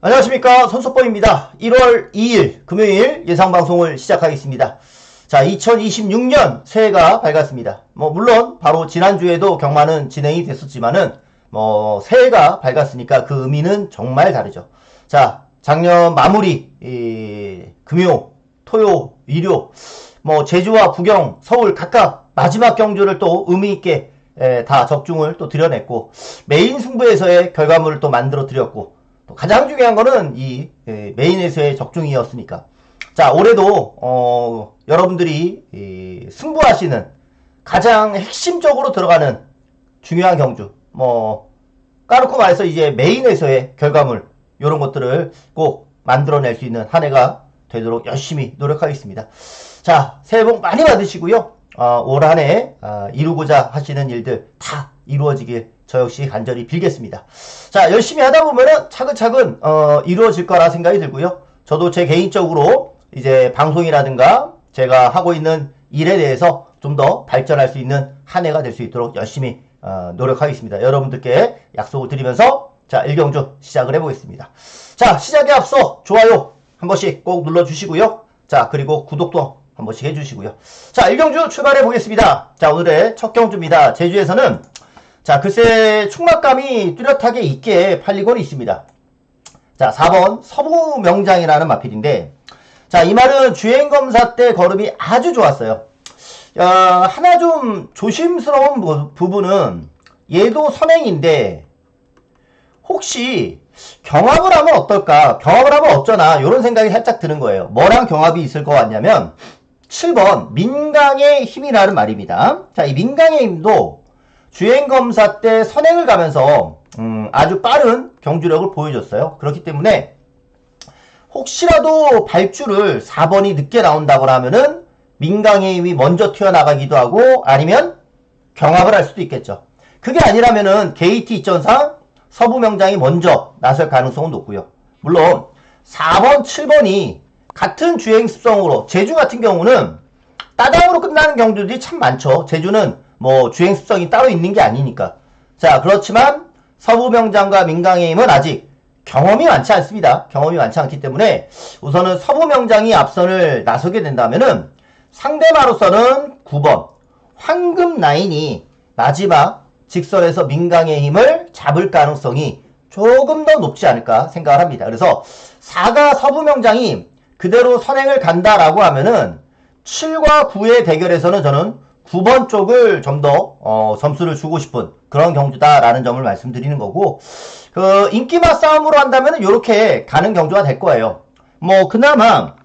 안녕하십니까, 손석범입니다. 1월 2일 금요일 예상방송을 시작하겠습니다. 자, 2026년 새해가 밝았습니다. 물론 바로 지난주에도 경마는 진행이 됐었지만은 새해가 밝았으니까 그 의미는 정말 다르죠. 자, 작년 마무리 금요, 토요, 일요 제주와 부경, 서울 각각 마지막 경주를 또 의미있게 다 적중을 또 드려냈고, 메인 승부에서의 결과물을 또 만들어 드렸고, 또 가장 중요한 거는 이 메인에서의 적중이었으니까. 자, 올해도 여러분들이 승부하시는 가장 핵심적으로 들어가는 중요한 경주, 까놓고 말해서 이제 메인에서의 결과물, 이런 것들을 꼭 만들어낼 수 있는 한 해가 되도록 열심히 노력하겠습니다. 자, 새해 복 많이 받으시고요. 올 한 해 이루고자 하시는 일들 다 이루어지길 저 역시 간절히 빌겠습니다. 자, 열심히 하다 보면은 차근차근 이루어질 거라 생각이 들고요. 저도 제 개인적으로 이제 방송이라든가 제가 하고 있는 일에 대해서 좀 더 발전할 수 있는 한 해가 될 수 있도록 열심히 노력하겠습니다. 여러분들께 약속을 드리면서 자, 1경주 시작을 해보겠습니다. 자, 시작에 앞서 좋아요 한 번씩 꼭 눌러주시고요. 자, 그리고 구독도 한 번씩 해주시고요. 자, 1경주 출발해 보겠습니다. 자, 오늘의 첫 경주입니다. 제주에서는 자, 글쎄 충막감이 뚜렷하게 있게 팔리고는 있습니다. 자, 4번 서부명장이라는 마필인데, 자, 이 말은 주행검사 때 걸음이 아주 좋았어요. 하나 좀 조심스러운 부분은 얘도 선행인데 혹시 경합을 하면 어떨까, 경합을 하면 어쩌나 이런 생각이 살짝 드는 거예요. 뭐랑 경합이 있을 것 같냐면 7번 민강의 힘이라는 말입니다. 자, 이 민강의 힘도 주행검사 때 선행을 가면서 아주 빠른 경주력을 보여줬어요. 그렇기 때문에 혹시라도 발주를 4번이 늦게 나온다거나 하면은 민강의 힘이 먼저 튀어나가기도 하고 아니면 경합을 할 수도 있겠죠. 그게 아니라면은 게이트 이전상 서부명장이 먼저 나설 가능성은 높고요. 물론 4번, 7번이 같은 주행 습성으로, 제주 같은 경우는 따당으로 끝나는 경주들이 참 많죠. 제주는 주행 습성이 따로 있는 게 아니니까. 자, 그렇지만 서부명장과 민강의 힘은 아직 경험이 많지 않습니다. 경험이 많지 않기 때문에 우선은 서부명장이 앞선을 나서게 된다면은 상대마로서는 9번 황금 라인이 마지막 직선에서 민강의 힘을 잡을 가능성이 조금 더 높지 않을까 생각을 합니다. 그래서 4가 서부명장이 그대로 선행을 간다라고 하면은 7과 9의 대결에서는 저는 9번 쪽을 좀 더 점수를 주고 싶은 그런 경주다라는 점을 말씀드리는 거고, 인기마 싸움으로 한다면 이렇게 가는 경주가 될 거예요. 그나마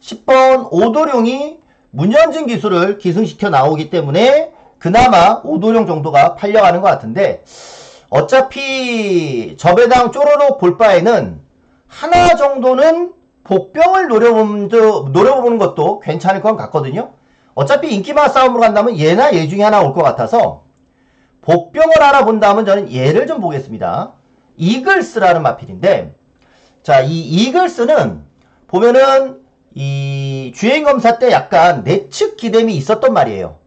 10번 오도룡이 문현진 기술을 기승시켜 나오기 때문에 그나마 오도룡 정도가 팔려가는 것 같은데, 어차피 저배당 쪼로록 볼 바에는 하나 정도는 복병을 노려보는 것도 괜찮을 것 같거든요. 어차피 인기마 싸움으로 간다면 얘나 얘 중에 하나 올 것 같아서 복병을 알아본다면 저는 얘를 좀 보겠습니다. 이글스라는 마필인데, 자, 이 이글스는 보면은 이 주행검사 때 약간 내측 기댐이 있었단 말이에요.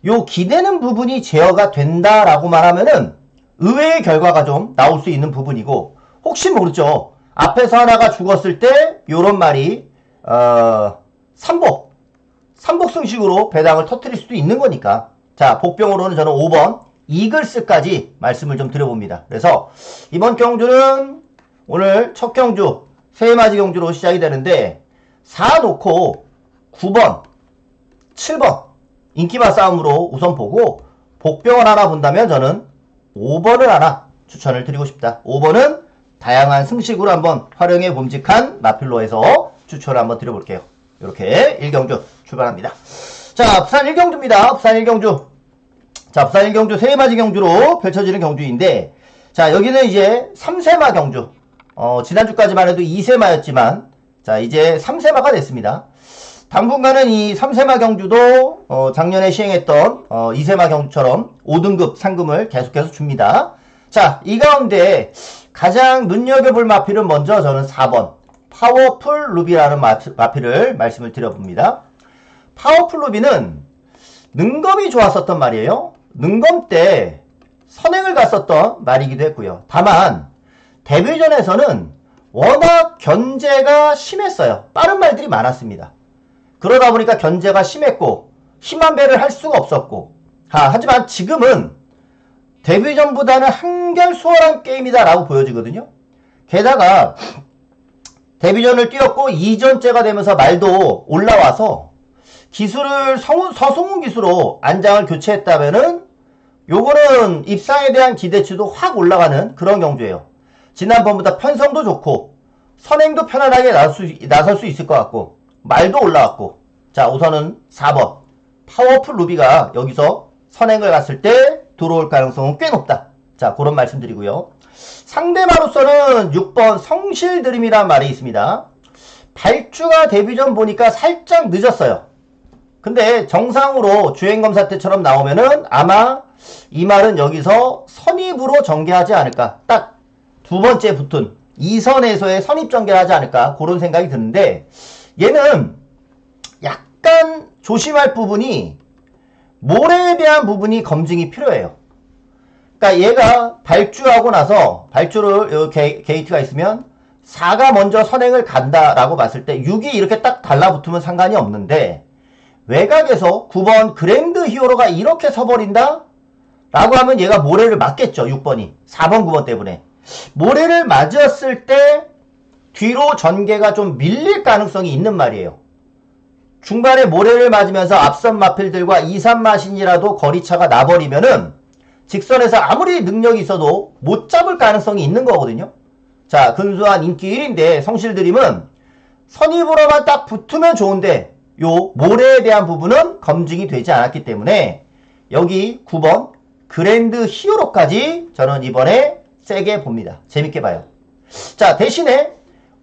요 기대는 부분이 제어가 된다라고만 하면은 의외의 결과가 좀 나올 수 있는 부분이고, 혹시 모르죠. 앞에서 하나가 죽었을 때 요런 말이 삼복 승식으로 배당을 터뜨릴 수도 있는 거니까. 자, 복병으로는 저는 5번 이글스까지 말씀을 좀 드려봅니다. 그래서 이번 경주는 오늘 첫 경주 새해맞이 경주로 시작이 되는데 4 놓고 9번 7번 인기마 싸움으로 우선 보고, 복병을 하나 본다면 저는 5번을 하나 추천을 드리고 싶다. 5번은 다양한 승식으로 한번 활용해 봄직한 마필로 해서 추천을 한번 드려볼게요. 이렇게 1경주 출발합니다. 자, 부산 1경주입니다. 부산 1경주. 자, 부산 1경주 새해맞이 경주로 펼쳐지는 경주인데, 자, 여기는 이제 3세마 경주. 지난주까지만 해도 2세마였지만, 자, 이제 3세마가 됐습니다. 당분간은 이 3세마 경주도 작년에 시행했던 2세마 경주처럼 5등급 상금을 계속해서 줍니다. 자, 이 가운데 가장 눈여겨볼 마필은 먼저 저는 4번 파워풀 루비라는 마필을 말씀을 드려봅니다. 파워풀 루비는 능검이 좋았었던 말이에요. 능검 때 선행을 갔었던 말이기도 했고요. 다만 데뷔전에서는 워낙 견제가 심했어요. 빠른 말들이 많았습니다. 그러다 보니까 견제가 심했고 힘한 배를 할 수가 없었고 하지만 지금은 데뷔전보다는 한결 수월한 게임이다 라고 보여지거든요. 게다가 데뷔전을 뛰었고 2전째가 되면서 말도 올라와서 기술을 서승훈 기수로 안장을 교체했다면은 요거는 입상에 대한 기대치도 확 올라가는 그런 경주예요. 지난번보다 편성도 좋고 선행도 편안하게 나설 수 있을 것 같고 말도 올라왔고 자 우선은 4번 파워풀 루비가 여기서 선행을 갔을 때 들어올 가능성은 꽤 높다. 자 그런 말씀드리고요. 상대마로서는 6번 성실드림이라는 말이 있습니다. 발주가 데뷔전 보니까 살짝 늦었어요. 근데 정상으로 주행검사 때처럼 나오면은 아마 이 말은 여기서 선입으로 전개하지 않을까. 딱 두 번째 붙은 2선에서의 선입 전개를 하지 않을까. 그런 생각이 드는데 얘는 약간 조심할 부분이 모래에 대한 부분이 검증이 필요해요. 그러니까 얘가 발주하고 나서 발주를 게이트가 있으면 4가 먼저 선행을 간다라고 봤을 때 6이 이렇게 딱 달라붙으면 상관이 없는데 외곽에서 9번 그랜드 히어로가 이렇게 서버린다? 라고 하면 얘가 모래를 맞겠죠. 6번이. 4번, 9번 때문에. 모래를 맞았을 때 뒤로 전개가 좀 밀릴 가능성이 있는 말이에요. 중간에 모래를 맞으면서 앞선 마필들과 2, 3마신이라도 거리차가 나버리면은 직선에서 아무리 능력이 있어도 못 잡을 가능성이 있는 거거든요. 자, 근소한 인기 1인데 성실드림은 선입으로만 딱 붙으면 좋은데 요 모래에 대한 부분은 검증이 되지 않았기 때문에 여기 9번 그랜드 히어로까지 저는 이번에 세게 봅니다. 재밌게 봐요. 자, 대신에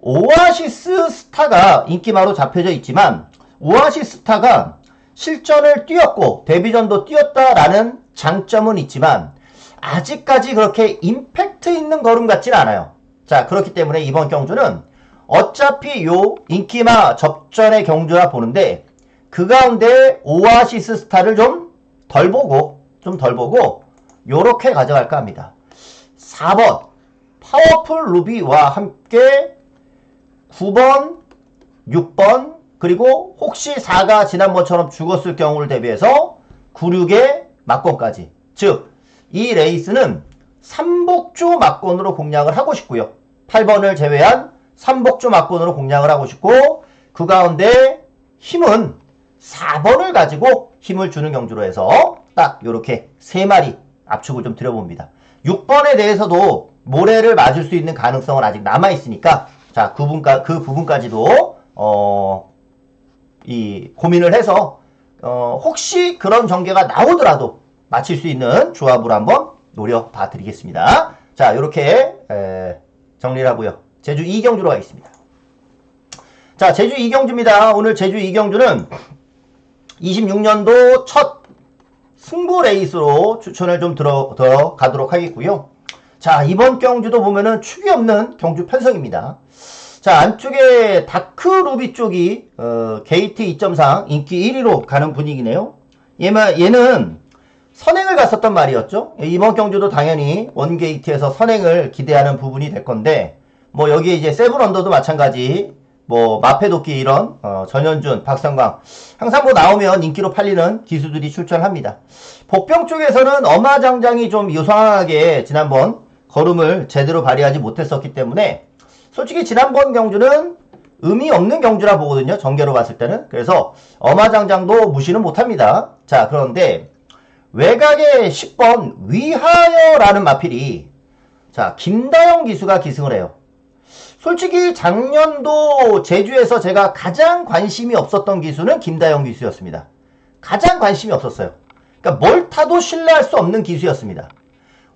오아시스 스타가 인기마로 잡혀져 있지만 오아시스 스타가 실전을 뛰었고 데뷔전도 뛰었다라는 장점은 있지만 아직까지 그렇게 임팩트 있는 걸음 같진 않아요. 자, 그렇기 때문에 이번 경주는 어차피 요 인기마 접전의 경주라 보는데 그 가운데 오아시스 스타를 좀 덜 보고 요렇게 가져갈까 합니다. 4번 파워풀 루비와 함께 9번, 6번 그리고 혹시 4가 지난번처럼 죽었을 경우를 대비해서 9, 6의 막권까지. 즉, 이 레이스는 3복주 막권으로 공략을 하고 싶고요. 8번을 제외한 3복주 막권으로 공략을 하고 싶고 그 가운데 힘은 4번을 가지고 힘을 주는 경주로 해서 딱 요렇게 3마리 압축을 좀 드려봅니다. 6번에 대해서도 모래를 맞을 수 있는 가능성은 아직 남아있으니까 자, 그 부분까지도 이 고민을 해서 혹시 그런 전개가 나오더라도 맞힐 수 있는 조합으로 한번 노려봐 드리겠습니다. 자, 요렇게 정리를 하고요. 제주 2경주로 가겠습니다. 자, 제주 2경주입니다. 오늘 제주 2경주는 26년도 첫 승부 레이스로 추천을 좀 들어가도록 하겠고요. 자, 이번 경주도 보면은 축이 없는 경주 편성입니다. 자, 안쪽에 다크 루비 쪽이 게이트 2.4 인기 1위로 가는 분위기네요. 얘는 선행을 갔었던 말이었죠. 이번 경주도 당연히 원게이트에서 선행을 기대하는 부분이 될 건데 뭐 여기에 이제 세븐 언더도 마찬가지 뭐 마페도끼 이런 전현준, 박성광 항상 뭐 나오면 인기로 팔리는 기수들이 출전합니다. 복병 쪽에서는 어마장장이 좀 유성하게 지난번 걸음을 제대로 발휘하지 못했었기 때문에 솔직히 지난번 경주는 의미 없는 경주라 보거든요. 전개로 봤을 때는. 그래서 어마장장도 무시는 못합니다. 자, 그런데 외곽에 10번 위하여라는 마필이 자, 김다영 기수가 기승을 해요. 솔직히 작년도 제주에서 제가 가장 관심이 없었던 기수는 김다영 기수였습니다. 가장 관심이 없었어요. 그러니까 뭘 타도 신뢰할 수 없는 기수였습니다.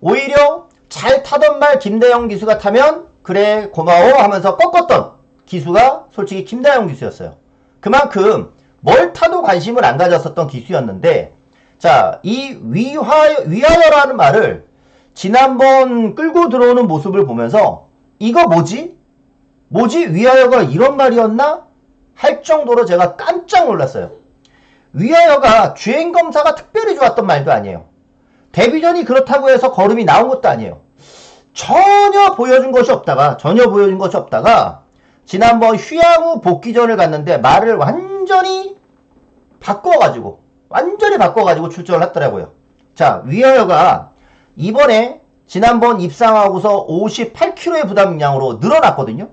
오히려 잘 타던 말 김다영 기수가 타면 그래 고마워 하면서 꺾었던 기수가 솔직히 김다영 기수였어요. 그만큼 뭘 타도 관심을 안 가졌었던 기수였는데 자, 이 위하여라는 말을 지난번 끌고 들어오는 모습을 보면서 이거 뭐지? 위하여가 이런 말이었나? 할 정도로 제가 깜짝 놀랐어요. 위하여가 주행검사가 특별히 좋았던 말도 아니에요. 데뷔전이 그렇다고 해서 걸음이 나온 것도 아니에요. 전혀 보여준 것이 없다가 지난번 휴양후 복귀전을 갔는데 말을 완전히 바꿔가지고 출전을 했더라고요. 자, 위하여가 이번에 지난번 입상하고서 58kg의 부담량으로 늘어났거든요.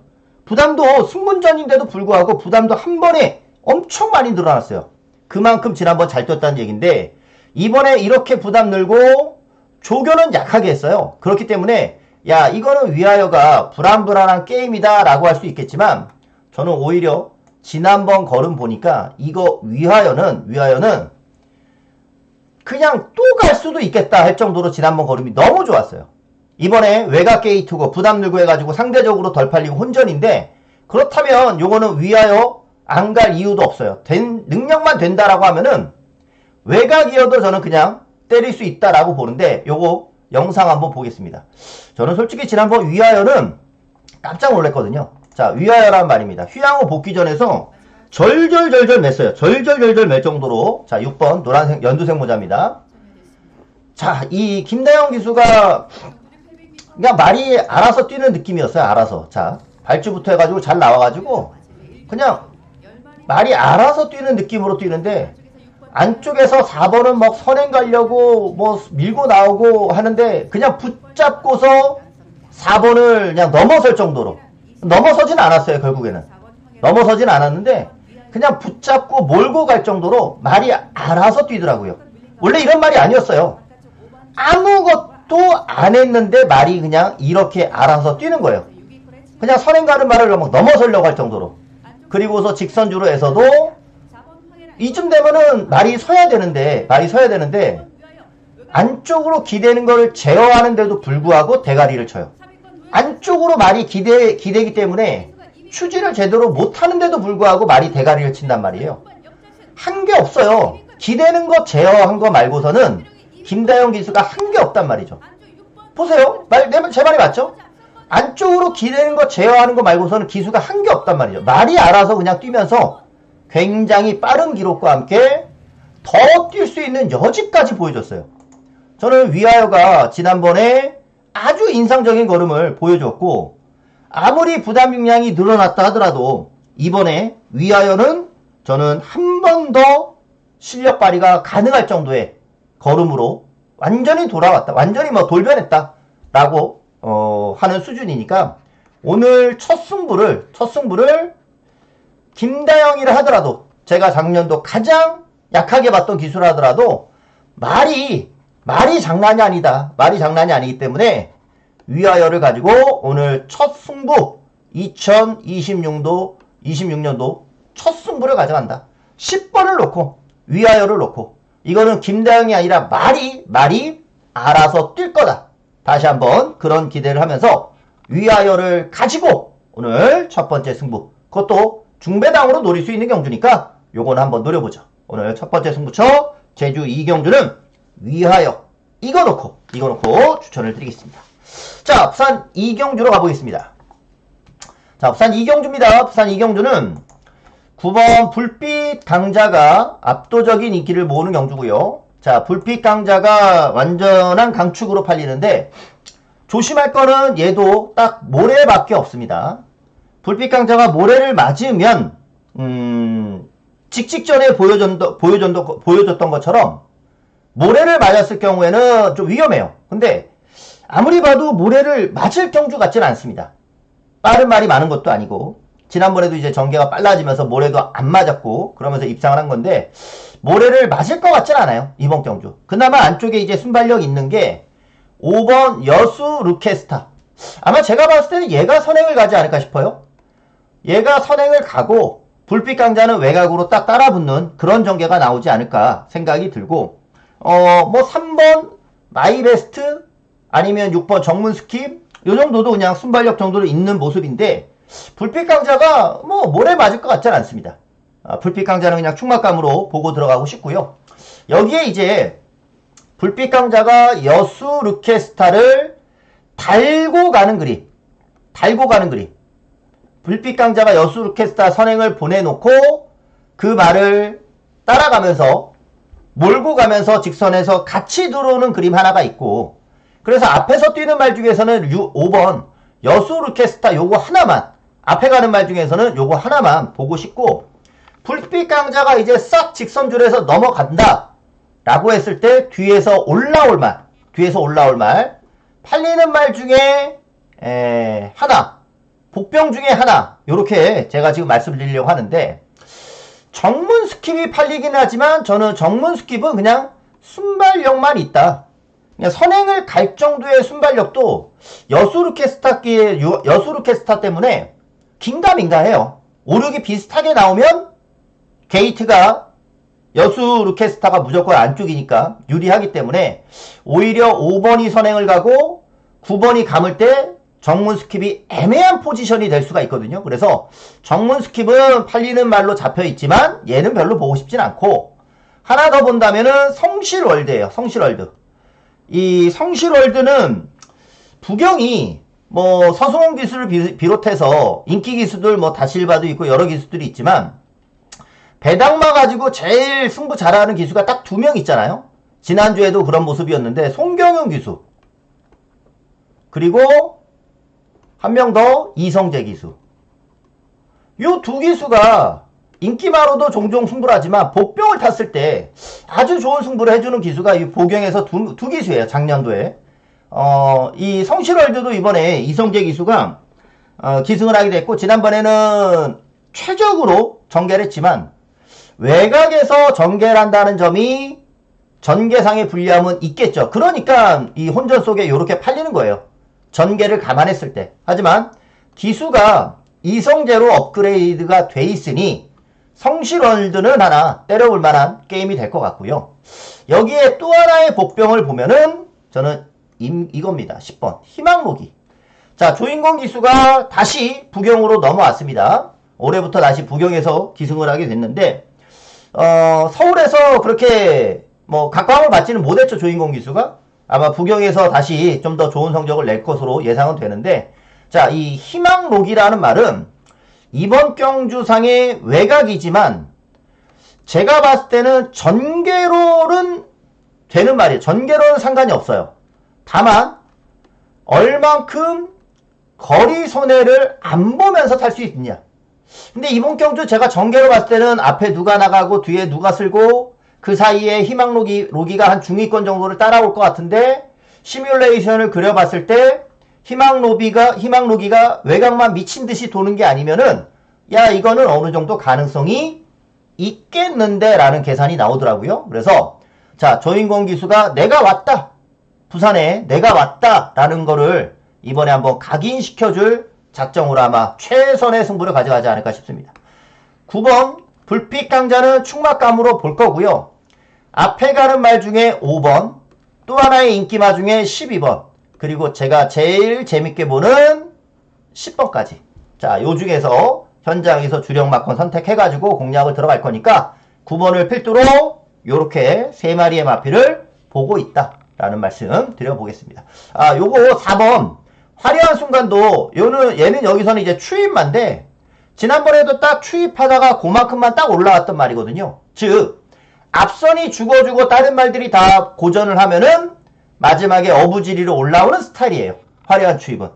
부담도 승문전인데도 불구하고 부담도 한 번에 엄청 많이 늘어났어요. 그만큼 지난번 잘 뛰었다는 얘기인데 이번에 이렇게 부담 늘고 조교는 약하게 했어요. 그렇기 때문에 야, 이거는 위하여가 불안불안한 게임이다 라고 할 수 있겠지만 저는 오히려 지난번 걸음 보니까 이거 위하여는 그냥 또 갈 수도 있겠다 할 정도로 지난번 걸음이 너무 좋았어요. 이번에 외곽 게이트고 부담 늘고 해가지고 상대적으로 덜 팔리고 혼전인데 그렇다면 요거는 위하여 안 갈 이유도 없어요. 능력만 된다라고 하면은 외곽이어도 저는 그냥 때릴 수 있다라고 보는데 요거 영상 한번 보겠습니다. 저는 솔직히 지난번 위하여는 깜짝 놀랐거든요. 자, 위하여란 말입니다. 휴양후 복귀전에서 절절절절 맸어요. 절절절절 맬 정도로. 자, 6번 노란색 연두색 모자입니다. 자, 이 김다영 기수가 그냥 말이 알아서 뛰는 느낌이었어요. 알아서. 자, 발주부터 해가지고 잘 나와가지고 그냥 말이 알아서 뛰는 느낌으로 뛰는데 안쪽에서 4번은 막 선행 가려고 뭐 밀고 나오고 하는데 그냥 붙잡고서 4번을 그냥 넘어설 정도로 넘어서진 않았어요. 결국에는 넘어서진 않았는데 그냥 붙잡고 몰고 갈 정도로 말이 알아서 뛰더라고요. 원래 이런 말이 아니었어요. 아무것도 안 했는데 말이 그냥 이렇게 알아서 뛰는 거예요. 그냥 선행 가는 말을 막 넘어서려고 할 정도로. 그리고서 직선주로에서도 이쯤 되면은 말이 서야 되는데 안쪽으로 기대는 걸 제어하는데도 불구하고 대가리를 쳐요. 안쪽으로 말이 기대기 때문에 추지를 제대로 못하는데도 불구하고 말이 대가리를 친단 말이에요. 한 게 없어요. 기대는 거 제어한 거 말고서는 김다영 기수가 한 게 없단 말이죠. 보세요. 제 말이 맞죠? 안쪽으로 기대는 거 제어하는 거 말고서는 기수가 한 게 없단 말이죠. 말이 알아서 그냥 뛰면서 굉장히 빠른 기록과 함께 더 뛸 수 있는 여지까지 보여줬어요. 저는 위하여가 지난번에 아주 인상적인 걸음을 보여줬고 아무리 부담량이 늘어났다 하더라도 이번에 위하여는 저는 한 번 더 실력 발휘가 가능할 정도의 걸음으로 완전히 돌아왔다. 완전히 뭐 돌변했다 라고 하는 수준이니까 오늘 첫 승부를 김다영이라 하더라도 제가 작년도 가장 약하게 봤던 기수라 하더라도 말이 장난이 아니다. 말이 장난이 아니기 때문에 위하여를 가지고 오늘 첫 승부 2026년도 첫 승부를 가져간다. 10번을 놓고 위하여를 놓고 이거는 김다영이 아니라 말이 알아서 뛸 거다. 다시 한번 그런 기대를 하면서 위하여를 가지고 오늘 첫 번째 승부 그것도 중배당으로 노릴 수 있는 경주니까 요거는 한번 노려보죠. 오늘 첫 번째 승부처 제주 2경주는 위하여 이거 놓고 추천을 드리겠습니다. 자, 부산 2경주로 가보겠습니다. 자, 부산 2경주입니다. 부산 2경주는 9번 불빛 강자가 압도적인 인기를 모으는 경주고요. 자, 불빛 강자가 완전한 강축으로 팔리는데 조심할 거는 얘도 딱 모래밖에 없습니다. 불빛 강자가 모래를 맞으면 직전에 보여줬던 것처럼 모래를 맞았을 경우에는 좀 위험해요. 근데 아무리 봐도 모래를 맞을 경주 같지는 않습니다. 빠른 말이 많은 것도 아니고 지난번에도 이제 전개가 빨라지면서 모래도 안 맞았고 그러면서 입상을 한 건데 모래를 맞을 것 같진 않아요. 이번 경주. 그나마 안쪽에 이제 순발력 있는 게 5번 여수 루케스타. 아마 제가 봤을 때는 얘가 선행을 가지 않을까 싶어요. 얘가 선행을 가고 불빛 강자는 외곽으로 딱 따라붙는 그런 전개가 나오지 않을까 생각이 들고 뭐 3번 마이베스트 아니면 6번 정문 스킵 요 정도도 그냥 순발력 정도로 있는 모습인데 불빛 강자가 뭐 모래 맞을 것 같지는 않습니다. 불빛 강자는 그냥 충막감으로 보고 들어가고 싶고요. 여기에 이제 불빛 강자가 여수 루케스타를 달고 가는 그림. 불빛 강자가 여수 루케스타 선행을 보내놓고 그 말을 따라가면서 몰고 가면서 직선에서 같이 들어오는 그림 하나가 있고 그래서 앞에서 뛰는 말 중에서는 5번 여수 오르케스타 요거 하나만, 앞에 가는 말 중에서는 요거 하나만 보고 싶고, 불빛 강자가 이제 싹 직선줄에서 넘어간다 라고 했을 때 뒤에서 올라올 말, 팔리는 말 중에 하나, 복병 중에 하나, 요렇게 제가 지금 말씀드리려고 하는데, 정문 스킵이 팔리긴 하지만 저는 정문 스킵은 그냥 순발력만 있다. 그냥 선행을 갈 정도의 순발력도 여수르케스타 때문에 긴가민가해요. 오륙이 비슷하게 나오면 게이트가 여수르케스타가 무조건 안쪽이니까 유리하기 때문에 오히려 5번이 선행을 가고 9번이 감을 때 정문 스킵이 애매한 포지션이 될 수가 있거든요. 그래서 정문 스킵은 팔리는 말로 잡혀 있지만 얘는 별로 보고 싶진 않고, 하나 더 본다면은 성실월드예요. 성실월드. 이 성실월드는 부경이 뭐 서승원 기수를 비롯해서 인기 기수들 뭐 다실바도 있고 여러 기수들이 있지만, 배당마 가지고 제일 승부 잘하는 기수가 딱 2명 있잖아요. 지난주에도 그런 모습이었는데 송경윤 기수, 그리고 한 명 더 이성재 기수. 요 두 기수가 인기마로도 종종 승부를 하지만 복병을 탔을 때 아주 좋은 승부를 해주는 기수가 이 보경에서 두 기수예요. 작년도에. 이 성실월드도 이번에 이성재 기수가 기승을 하게 됐고, 지난번에는 최적으로 전개를 했지만 외곽에서 전개를 한다는 점이 전개상의 불리함은 있겠죠. 그러니까 이 혼전 속에 이렇게 팔리는 거예요. 전개를 감안했을 때. 하지만 기수가 이성재로 업그레이드가 돼 있으니 성실월드는 하나 때려볼 만한 게임이 될 것 같고요. 여기에 또 하나의 복병을 보면은 저는 이겁니다. 10번 희망로기. 자, 조인권 기수가 다시 부경으로 넘어왔습니다. 올해부터 다시 부경에서 기승을 하게 됐는데, 서울에서 그렇게 뭐 각광을 받지는 못했죠. 조인권 기수가 아마 부경에서 다시 좀 더 좋은 성적을 낼 것으로 예상은 되는데, 자, 이 희망록이라는 말은 이번 경주상의 외곽이지만 제가 봤을 때는 전개로는 되는 말이에요. 전개로는 상관이 없어요. 다만 얼만큼 거리 손해를 안 보면서 탈 수 있느냐. 근데 이번 경주 제가 전개로 봤을 때는 앞에 누가 나가고 뒤에 누가 쓸고 그 사이에 희망로기가 한 중위권 정도를 따라올 것 같은데, 시뮬레이션을 그려봤을 때 희망로기가 외곽만 미친 듯이 도는 게 아니면은, 야, 이거는 어느 정도 가능성이 있겠는데 라는 계산이 나오더라고요. 그래서 자, 조인권 기수가 내가 왔다, 부산에 내가 왔다 라는 거를 이번에 한번 각인시켜줄 작정으로 아마 최선의 승부를 가져가지 않을까 싶습니다. 9번 불빛 강자는 충막감으로 볼 거고요. 앞에 가는 말 중에 5번, 또 하나의 인기마 중에 12번, 그리고 제가 제일 재밌게 보는 10번까지. 자, 요 중에서 현장에서 주력 마건 선택해가지고 공략을 들어갈 거니까 9번을 필두로 요렇게 3마리의 마피를 보고 있다라는 말씀 드려보겠습니다. 아, 요거 4번 화려한 순간도 얘는 여기서는 이제 추입만데, 지난번에도 딱 추입하다가 그만큼만 딱 올라왔던 말이거든요. 즉 앞선이 죽어주고 다른 말들이 다 고전을 하면은 마지막에 어부지리로 올라오는 스타일이에요. 화려한 추입은.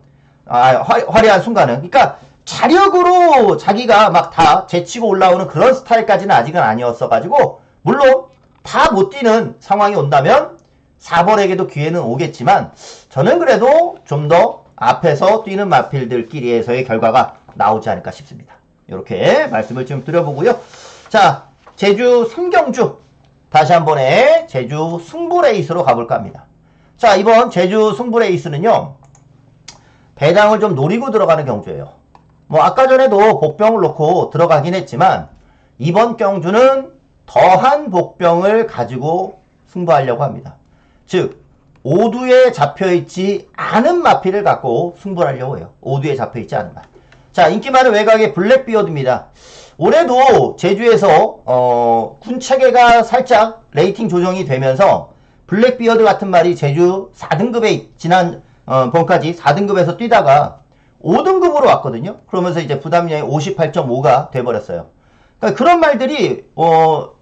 화려한 순간은. 그러니까 자력으로 자기가 막 다 제치고 올라오는 그런 스타일까지는 아직은 아니었어가지고, 물론 다 못 뛰는 상황이 온다면 4번에게도 기회는 오겠지만, 저는 그래도 좀 더 앞에서 뛰는 마필들끼리에서의 결과가 나오지 않을까 싶습니다. 이렇게 말씀을 좀 드려보고요. 자, 제주 3경주 다시 한 번에 제주 승부레이스로 가볼까 합니다. 자, 이번 제주 승부레이스는요, 배당을 좀 노리고 들어가는 경주예요. 뭐 아까 전에도 복병을 놓고 들어가긴 했지만 이번 경주는 더한 복병을 가지고 승부하려고 합니다. 즉 오두에 잡혀있지 않은 마피를 갖고 승부를 하려고 해요. 오두에 잡혀있지 않은 마. 자, 인기 많은 외곽의 블랙비어드입니다. 올해도 제주에서 군체계가 살짝 레이팅 조정이 되면서 블랙비어드 같은 말이 제주 4등급에 지난 번까지 4등급에서 뛰다가 5등급으로 왔거든요. 그러면서 이제 부담량이 58.5가 돼버렸어요. 그러니까 그런 말들이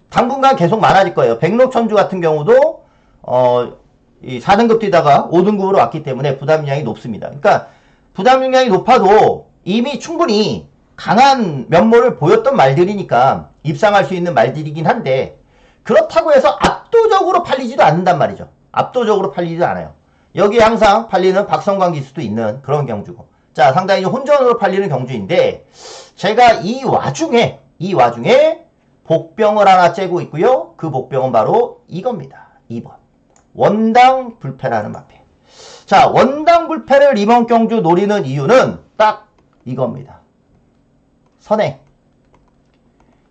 당분간 계속 많아질 거예요. 백록천주 같은 경우도 이 4등급 뛰다가 5등급으로 왔기 때문에 부담량이 높습니다. 그러니까 부담량이 높아도 이미 충분히 강한 면모를 보였던 말들이니까 입상할 수 있는 말들이긴 한데 그렇다고 해서 압도적으로 팔리지도 않는단 말이죠. 압도적으로 팔리지도 않아요. 여기에 항상 팔리는 박성광 기수도 있는 그런 경주고 자 상당히 혼전으로 팔리는 경주인데 제가 이 와중에 복병을 하나 째고 있고요. 그 복병은 바로 이겁니다. 2번 원당 불패라는 마페. 자 원당 불패를 이번 경주 노리는 이유는 딱 이겁니다. 선행.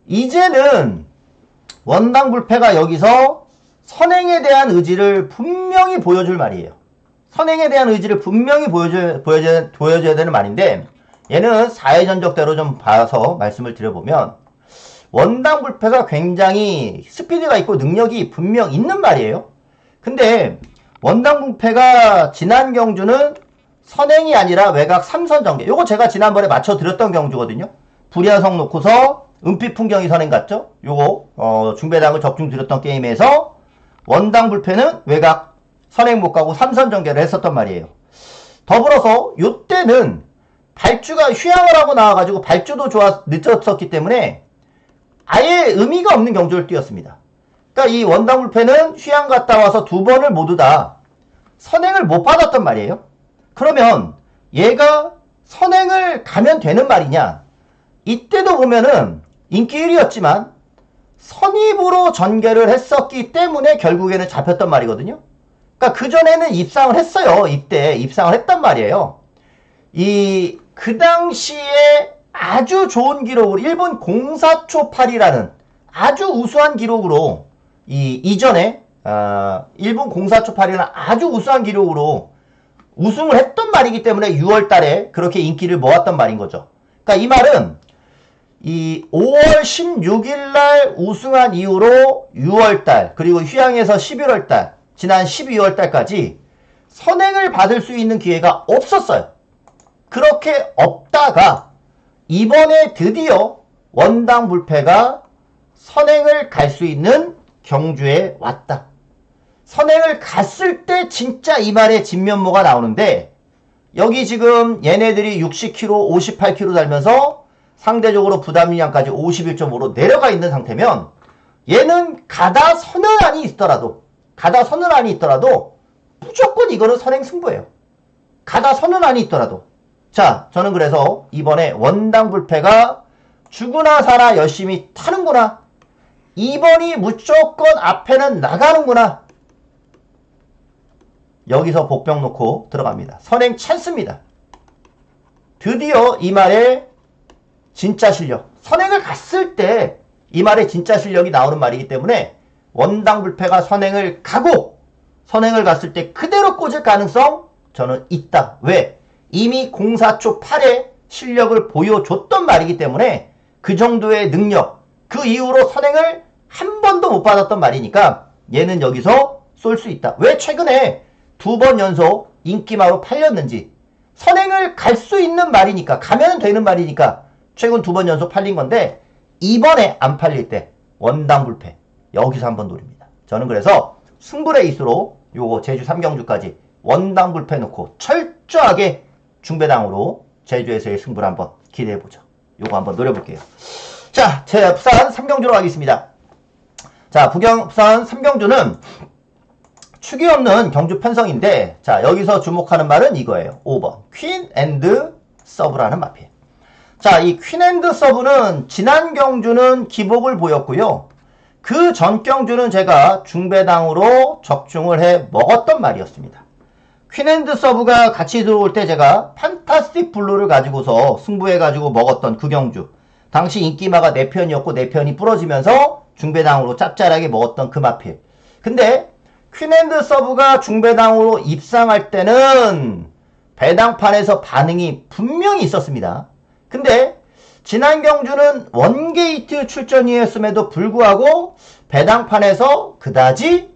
이제는 원당 불패가 여기서 선행에 대한 의지를 분명히 보여줄 말이에요. 선행에 대한 의지를 분명히 보여줘야 되는 말인데 얘는 4회 전적대로 좀 봐서 말씀을 드려보면 원당 불패가 굉장히 스피드가 있고 능력이 분명 있는 말이에요. 근데 원당 불패가 지난 경주는 선행이 아니라 외곽 3선 전개. 요거 제가 지난번에 맞춰드렸던 경주거든요. 불야성 놓고서 은빛 풍경이 선행 같죠? 요거 중배당을 적중 드렸던 게임에서 원당 불패는 외곽 선행 못 가고 3선 전개를 했었단 말이에요. 더불어서 요때는 발주가 휴양을 하고 나와가지고 발주도 늦었었기 때문에 아예 의미가 없는 경주를 뛰었습니다. 그러니까 이 원당 불패는 휴양 갔다 와서 두 번을 모두 다 선행을 못 받았단 말이에요. 그러면 얘가 선행을 가면 되는 말이냐? 이때도 보면은 인기 1위였지만 선입으로 전개를 했었기 때문에 결국에는 잡혔단 말이거든요. 그러니까 그전에는 입상을 했어요. 이때 입상을 했단 말이에요. 그 당시에 아주 좋은 기록으로 1분 04초 8이라는 아주 우수한 기록으로 이전에 1분 04초 8이라는 아주 우수한 기록으로 우승을 했던 말이기 때문에 6월 달에 그렇게 인기를 모았던 말인 거죠. 그러니까 이 말은 이 5월 16일 날 우승한 이후로 6월 달 그리고 휴양에서 11월 달 지난 12월 달까지 선행을 받을 수 있는 기회가 없었어요. 그렇게 없다가 이번에 드디어 원당 불패가 선행을 갈 수 있는 경주에 왔다. 선행을 갔을 때 진짜 이 말의 진면모가 나오는데 여기 지금 얘네들이 60km, 58km 달면서 상대적으로 부담량까지 51.5로 내려가 있는 상태면 얘는 가다 서는 안이 있더라도 무조건 이거는 선행 승부예요. 가다 서는 안이 있더라도. 자, 저는 그래서 이번에 원당 불패가 죽으나 사나 열심히 타는구나. 2번이 무조건 앞에는 나가는구나. 여기서 복병 놓고 들어갑니다. 선행 찬스입니다. 드디어 이 말의 진짜 실력. 선행을 갔을 때 이 말의 진짜 실력이 나오는 말이기 때문에 원당 불패가 선행을 가고 선행을 갔을 때 그대로 꽂을 가능성 저는 있다. 왜? 이미 04초 8의 실력을 보여줬던 말이기 때문에 그 정도의 능력, 그 이후로 선행을 한 번도 못 받았던 말이니까 얘는 여기서 쏠 수 있다. 왜 최근에 2번 연속 인기마로 팔렸는지 선행을 갈 수 있는 말이니까 가면 되는 말이니까 최근 2번 연속 팔린 건데 이번에 안 팔릴 때 원당 불패 여기서 한번 노립니다. 저는 그래서 승부레이스로 요거 제주 3경주까지 원당 불패 놓고 철저하게 중배당으로 제주에서의 승부를 한번 기대해보죠. 요거 한번 노려볼게요. 자, 제 부산 3경주로 가겠습니다. 자, 부산 3경주는 축이 없는 경주 편성인데 자, 여기서 주목하는 말은 이거예요. 5번 퀸 앤드 서브라는 마필. 자, 이 퀸 앤드 서브는 지난 경주는 기복을 보였고요. 그 전 경주는 제가 중배당으로 적중을 해 먹었던 말이었습니다. 퀸 앤드 서브가 같이 들어올 때 제가 판타스틱 블루를 가지고서 승부해가지고 먹었던 그 경주. 당시 인기마가 4편이었고 4편이 부러지면서 중배당으로 짭짤하게 먹었던 그 마필. 근데 퀸 앤드 서브가 중배당으로 입상할 때는 배당판에서 반응이 분명히 있었습니다. 근데 지난 경주는 원게이트 출전이었음에도 불구하고 배당판에서 그다지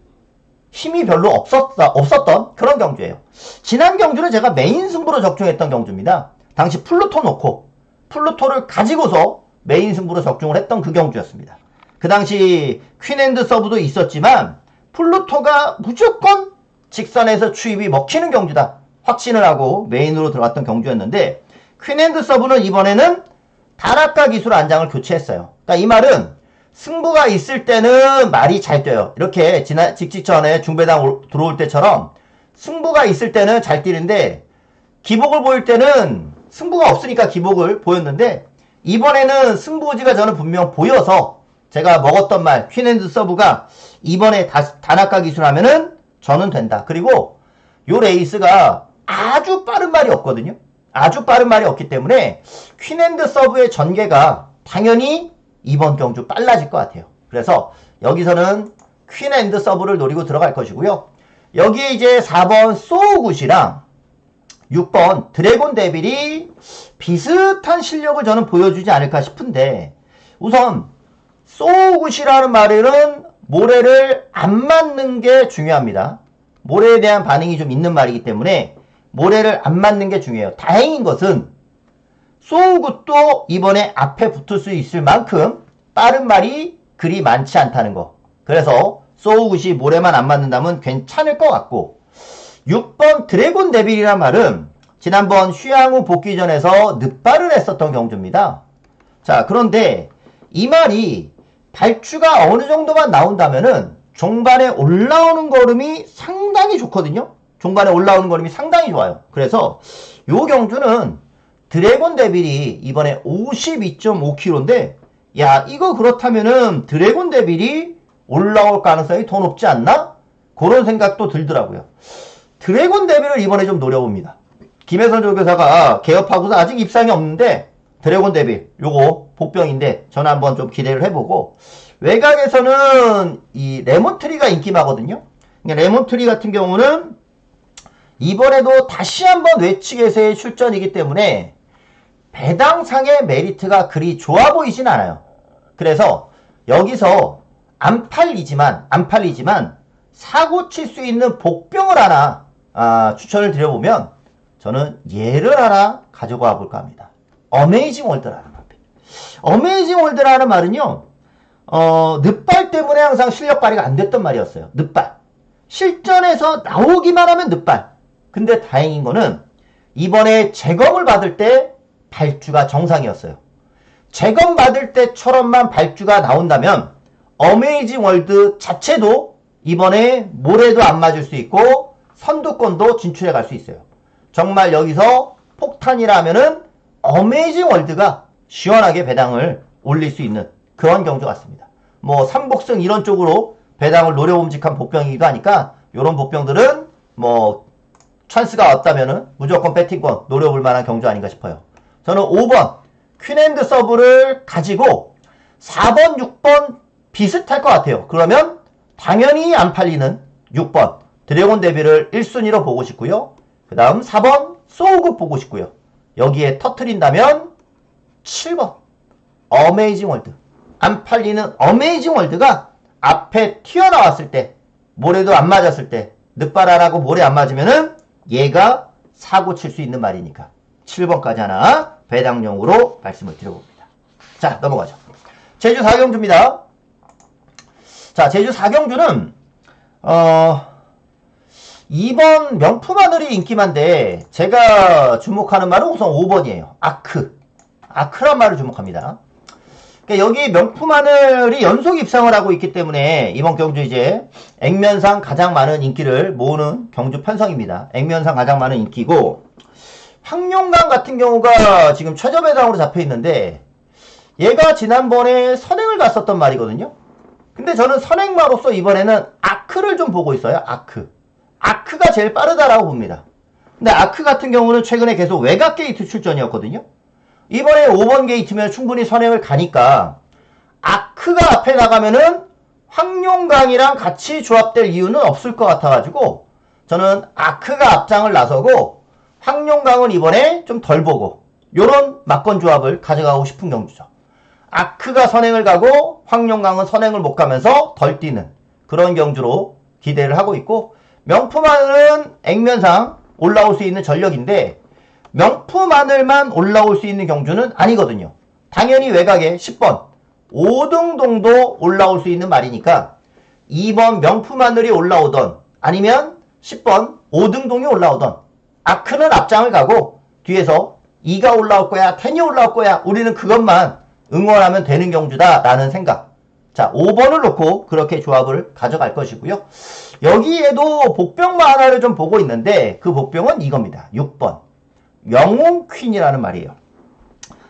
힘이 별로 없었던 그런 경주예요. 지난 경주는 제가 메인 승부로 적중했던 경주입니다. 당시 플루토 놓고 플루토를 가지고서 메인 승부로 적중을 했던 그 경주였습니다. 그 당시 퀸 앤드 서브도 있었지만 플루토가 무조건 직선에서 추입이 먹히는 경주다. 확신을 하고 메인으로 들어갔던 경주였는데 퀸핸드 서브는 이번에는 단아까 기술 안장을 교체했어요. 그러니까 이 말은 승부가 있을 때는 말이 잘 뛰어요. 이렇게 직전에 중배당 들어올 때처럼 승부가 있을 때는 잘 뛰는데 기복을 보일 때는 승부가 없으니까 기복을 보였는데 이번에는 승부지가 저는 분명 보여서 제가 먹었던 말 퀸핸드 서브가 이번에 단아까 기술 하면은 저는 된다. 그리고 요 레이스가 아주 빠른 말이 없거든요. 아주 빠른 말이 없기 때문에 퀸핸드 서브의 전개가 당연히 이번 경주 빨라질 것 같아요. 그래서 여기서는 퀸핸드 서브를 노리고 들어갈 것이고요. 여기에 이제 4번 소우굿이랑 6번 드래곤 데빌이 비슷한 실력을 저는 보여주지 않을까 싶은데 우선 소우굿이라는 말은 모래를 안 맞는 게 중요합니다. 모래에 대한 반응이 좀 있는 말이기 때문에 모래를 안 맞는 게 중요해요. 다행인 것은 소우굿도 이번에 앞에 붙을 수 있을 만큼 빠른 말이 그리 많지 않다는 거. 그래서 소우굿이 모래만 안 맞는다면 괜찮을 것 같고 6번 드래곤 데빌이란 말은 지난번 휴양후 복귀전에서 늑발을 했었던 경주입니다. 자, 그런데 이 말이 발주가 어느 정도만 나온다면은 종반에 올라오는 걸음이 상당히 좋거든요. 종반에 올라오는 걸음이 상당히 좋아요. 그래서 요 경주는 드래곤 데빌이 이번에 52.5kg인데 야 이거 그렇다면은 드래곤 데빌이 올라올 가능성이 더 높지 않나? 그런 생각도 들더라고요. 드래곤 데빌을 이번에 좀 노려봅니다. 김혜선 조교사가 개업하고서 아직 입상이 없는데 드래곤 데빌 요거 복병인데 저는 한번 좀 기대를 해보고 외곽에서는 이 레몬트리가 인기마거든요. 레몬트리 같은 경우는 이번에도 다시 한번 외측에서의 출전이기 때문에 배당상의 메리트가 그리 좋아 보이진 않아요. 그래서 여기서 안 팔리지만 사고 칠 수 있는 복병을 하나 추천을 드려보면 저는 얘를 하나 가져가 볼까 합니다. 어메이징 월드라는 말. 어메이징 월드라는 말은요. 늑발 때문에 항상 실력 발휘가 안 됐던 말이었어요. 늑발. 실전에서 나오기만 하면 늑발. 근데 다행인 거는 이번에 재검을 받을 때 발주가 정상이었어요. 재검 받을 때처럼만 발주가 나온다면 어메이징 월드 자체도 이번에 모래도 안 맞을 수 있고 선두권도 진출해 갈 수 있어요. 정말 여기서 폭탄이라 하면은 어메이징 월드가 시원하게 배당을 올릴 수 있는 그런 경주 같습니다. 뭐 삼복승 이런 쪽으로 배당을 노려봄직한 복병이기도 하니까 이런 복병들은 뭐 찬스가 없다면은 무조건 배팅권 노려볼 만한 경주 아닌가 싶어요. 저는 5번 퀸핸드 서브를 가지고 4번, 6번 비슷할 것 같아요. 그러면 당연히 안 팔리는 6번 드래곤 데빌을 1순위로 보고 싶고요. 그 다음 4번 소우굿 보고 싶고요. 여기에 터트린다면 7번 어메이징 월드. 안 팔리는 어메이징 월드가 앞에 튀어나왔을 때 모래도 안 맞았을 때 늑발 안 하고 모래 안 맞으면은 얘가 사고 칠 수 있는 말이니까 7번까지 하나 배당용으로 말씀을 드려봅니다. 자, 넘어가죠. 제주 4경주입니다. 자, 제주 4경주는 2번 명품하늘이 인기만데 제가 주목하는 말은 우선 5번이에요. 아크란 말을 주목합니다. 그러니까 여기 명품하늘이 연속 입상을 하고 있기 때문에 이번 경주 이제 액면상 가장 많은 인기를 모으는 경주 편성입니다. 액면상 가장 많은 인기고 황룡강 같은 경우가 지금 최저배당으로 잡혀 있는데 얘가 지난번에 선행을 갔었던 말이거든요. 근데 저는 선행마로서 이번에는 아크를 좀 보고 있어요. 아크가 제일 빠르다라고 봅니다. 근데 아크 같은 경우는 최근에 계속 외곽 게이트 출전이었거든요. 이번에 5번 게이트면 충분히 선행을 가니까 아크가 앞에 나가면은 황룡강이랑 같이 조합될 이유는 없을 것 같아가지고 저는 아크가 앞장을 나서고 황룡강은 이번에 좀 덜 보고 요런 막건 조합을 가져가고 싶은 경주죠. 아크가 선행을 가고 황룡강은 선행을 못 가면서 덜 뛰는 그런 경주로 기대를 하고 있고 명품하늘은 액면상 올라올 수 있는 전력인데 명품하늘만 올라올 수 있는 경주는 아니거든요. 당연히 외곽에 10번 5등동도 올라올 수 있는 말이니까 2번 명품하늘이 올라오던 아니면 10번 5등동이 올라오던 아크는 앞장을 가고 뒤에서 2가 올라올 거야, 10이 올라올 거야. 우리는 그것만 응원하면 되는 경주다 라는 생각. 자, 5번을 놓고 그렇게 조합을 가져갈 것이고요. 여기에도 복병마 하나를 좀 보고 있는데 그 복병은 이겁니다. 6번 영웅퀸이라는 말이에요.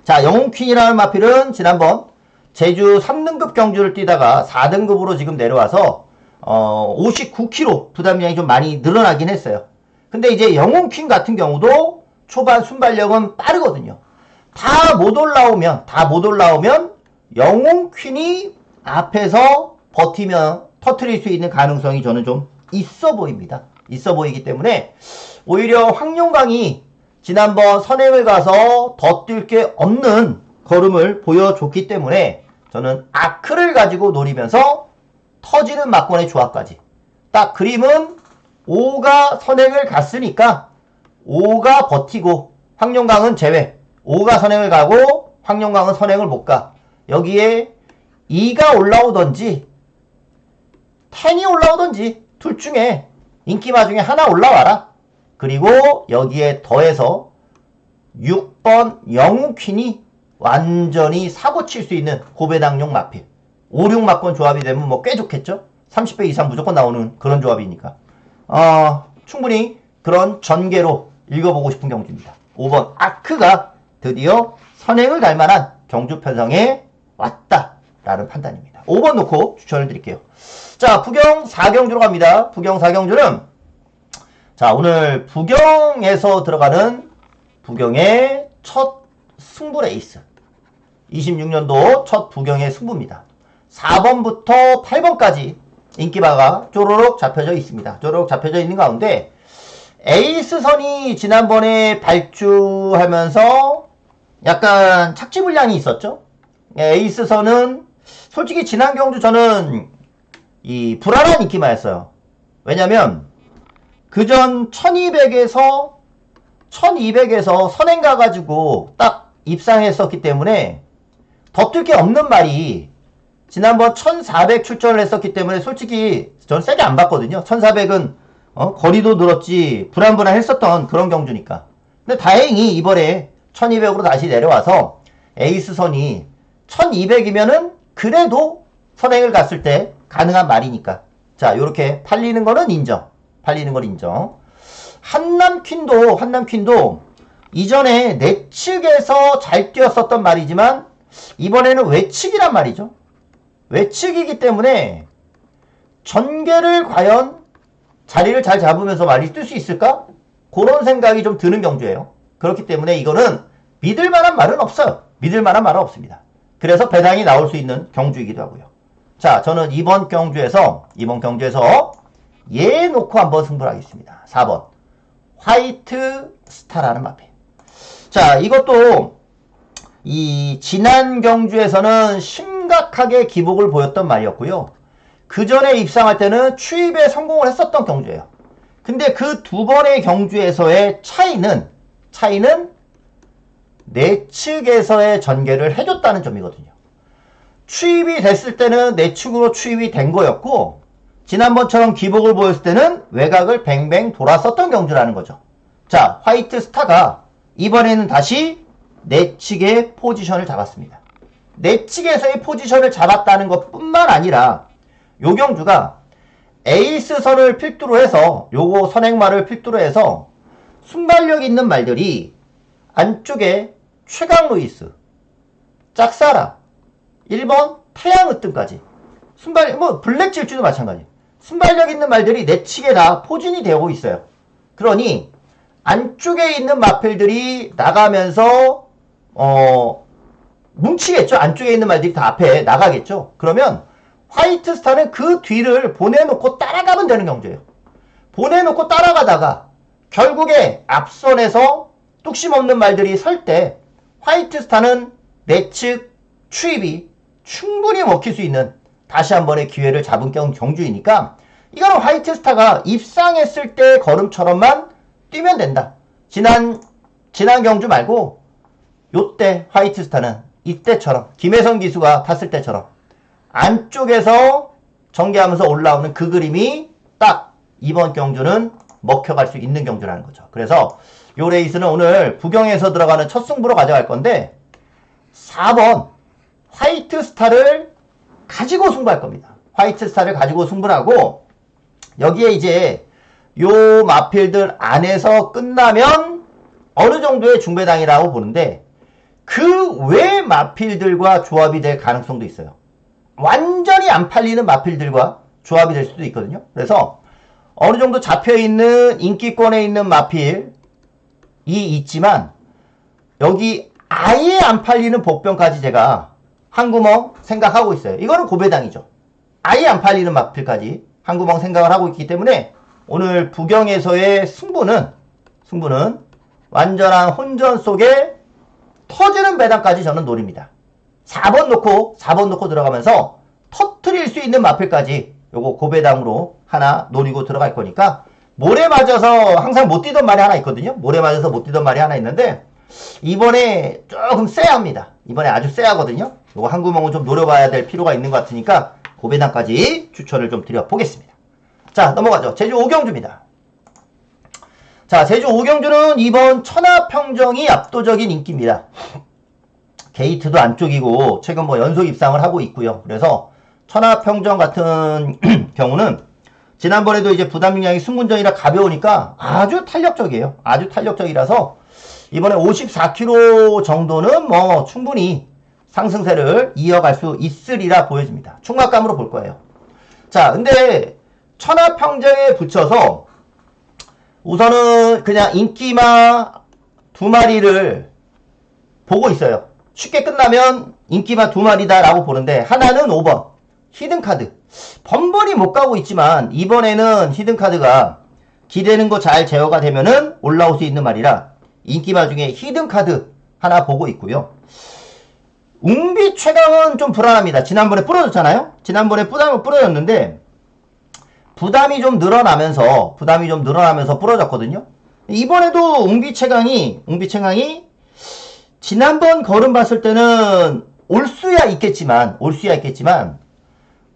자, 영웅퀸이라는 마필은 지난번 제주 3등급 경주를 뛰다가 4등급으로 지금 내려와서 59kg 부담량이 좀 많이 늘어나긴 했어요. 근데 이제 영웅퀸 같은 경우도 초반 순발력은 빠르거든요. 다 못 올라오면 영웅퀸이 앞에서 버티면 터트릴 수 있는 가능성이 저는 좀 있어 보입니다. 있어 보이기 때문에 오히려 황룡강이 지난번 선행을 가서 더 뛸 게 없는 걸음을 보여줬기 때문에 저는 아크를 가지고 노리면서 터지는 막권의 조합까지. 딱 그림은 5가 선행을 갔으니까 5가 버티고 황룡강은 제외. 5가 선행을 가고 황룡강은 선행을 못 가. 여기에 2가 올라오던지 10이 올라오던지 둘 중에 인기마 중에 하나 올라와라. 그리고 여기에 더해서 6번 영웅퀸이 완전히 사고칠 수 있는 고배당용 마필 5, 6 막권 조합이 되면 뭐 꽤 좋겠죠. 30배 이상 무조건 나오는 그런 조합이니까 충분히 그런 전개로 읽어보고 싶은 경주입니다. 5번 아크가 드디어 선행을 갈 만한 경주 편성에 왔다라는 판단입니다. 5번 놓고 추천을 드릴게요. 자, 부경 4경주로 갑니다. 부경 4경주는 자, 오늘 부경에서 들어가는 부경의 첫 승부 레이스 26년도 첫 부경의 승부입니다. 4번부터 8번까지 인기바가 쪼로록 잡혀져 있습니다. 쪼로록 잡혀져 있는 가운데 에이스선이 지난번에 발주하면서 약간 착지불량이 있었죠. 에이스선은 솔직히 지난 경주 저는 이 불안한 인기마였어요. 왜냐면 그전 1200에서 선행 가가지고 딱 입상했었기 때문에 더 뛸 게 없는 말이 지난번 1400 출전을 했었기 때문에 솔직히 저는 세게 안 봤거든요. 1400은 거리도 늘었지 불안했었던 그런 경주니까. 근데 다행히 이번에 1200으로 다시 내려와서 에이스선이 1200이면은 그래도 선행을 갔을 때 가능한 말이니까. 자, 요렇게 팔리는 거는 인정. 한남퀸도 이전에 내측에서 잘 뛰었었던 말이지만 이번에는 외측이란 말이죠. 외측이기 때문에 전개를 과연 자리를 잘 잡으면서 많이 뜰 수 있을까? 그런 생각이 좀 드는 경주예요. 그렇기 때문에 이거는 믿을 만한 말은 없어요. 믿을 만한 말은 없습니다. 그래서 배당이 나올 수 있는 경주이기도 하고요. 자, 저는 이번 경주에서 얘 놓고 한번 승부를 하겠습니다. 4번 화이트 스타라는 마필. 자, 이것도 이 지난 경주에서는 심각하게 기복을 보였던 말이었고요. 그 전에 입상할 때는 추입에 성공을 했었던 경주예요. 근데 그 두 번의 경주에서의 차이는 내측에서의 전개를 해줬다는 점이거든요. 추입이 됐을 때는 내측으로 추입이 된 거였고 지난번처럼 기복을 보였을 때는 외곽을 뱅뱅 돌았었던 경주라는 거죠. 자, 화이트 스타가 이번에는 다시 내측의 포지션을 잡았습니다. 내측에서의 포지션을 잡았다는 것 뿐만 아니라 요 경주가 에이스선을 필두로 해서 요거 선행말을 필두로 해서 순발력 있는 말들이 안쪽에 최강 루이스, 짝사라, 1번 태양 으뜸까지 블랙 질주도 마찬가지. 순발력 있는 말들이 내측에 다 포진이 되고 있어요. 그러니 안쪽에 있는 마필들이 나가면서 뭉치겠죠. 안쪽에 있는 말들이 다 앞에 나가겠죠. 그러면 화이트 스타는 그 뒤를 보내놓고 따라가면 되는 경주예요. 보내놓고 따라가다가 결국에 앞선에서 뚝심 없는 말들이 설 때 화이트 스타는 내측 추입이 충분히 먹힐 수 있는 다시 한 번의 기회를 잡은 경주이니까 이거는 화이트 스타가 입상했을 때 걸음처럼만 뛰면 된다. 지난 경주 말고 요때 화이트 스타는 이때처럼 김혜성 기수가 탔을 때처럼 안쪽에서 전개하면서 올라오는 그 그림이 딱 이번 경주는 먹혀갈 수 있는 경주라는 거죠. 그래서 요 레이스는 오늘 부경에서 들어가는 첫 승부로 가져갈 건데 4번 화이트 스타를 가지고 승부할 겁니다. 화이트 스타를 가지고 승부를 하고 여기에 이제 요 마필들 안에서 끝나면 어느 정도의 중배당이라고 보는데 그 외 마필들과 조합이 될 가능성도 있어요. 완전히 안 팔리는 마필들과 조합이 될 수도 있거든요. 그래서 어느 정도 잡혀있는 인기권에 있는 마필이 있지만 여기 아예 안 팔리는 복병까지 제가 한 구멍 생각하고 있어요. 이거는 고배당이죠. 아예 안 팔리는 마필까지 한 구멍 생각을 하고 있기 때문에 오늘 부경에서의 승부는 완전한 혼전 속에 터지는 배당까지 저는 노립니다. 4번 놓고 들어가면서 터트릴 수 있는 마필까지 요거 고배당으로 하나 노리고 들어갈 거니까 모래 맞아서 항상 못 뛰던 말이 하나 있거든요. 모래 맞아서 못 뛰던 말이 하나 있는데 이번에 조금 쎄합니다. 이번에 아주 쎄하거든요. 요거 한 구멍은 좀 노려봐야 될 필요가 있는 것 같으니까 고배당까지 추천을 좀 드려보겠습니다. 자, 넘어가죠. 제주 5경주입니다. 자, 제주 5경주는 이번 천하평정이 압도적인 인기입니다. 게이트도 안쪽이고 최근 뭐 연속 입상을 하고 있고요. 그래서 천하평정 같은 경우는 지난번에도 이제 부담량이 승군전이라 가벼우니까 아주 탄력적이에요. 아주 탄력적이라서 이번에 54kg 정도는 뭐 충분히 상승세를 이어갈 수 있으리라 보여집니다. 충막감으로 볼 거예요. 자, 근데 천하평정에 붙여서 우선은 그냥 인기마 두 마리를 보고 있어요. 쉽게 끝나면 인기마 두 마리다라고 보는데 하나는 5번 히든카드. 번번이 못 가고 있지만 이번에는 히든카드가 기대는 거 잘 제어가 되면은 올라올 수 있는 말이라 인기마 중에 히든카드 하나 보고 있고요. 웅비 최강은 좀 불안합니다. 지난번에 부러졌잖아요. 지난번에 부러졌는데 부담이 좀 늘어나면서 부러졌거든요. 이번에도 웅비 최강이 지난번 걸음 봤을 때는 올 수야 있겠지만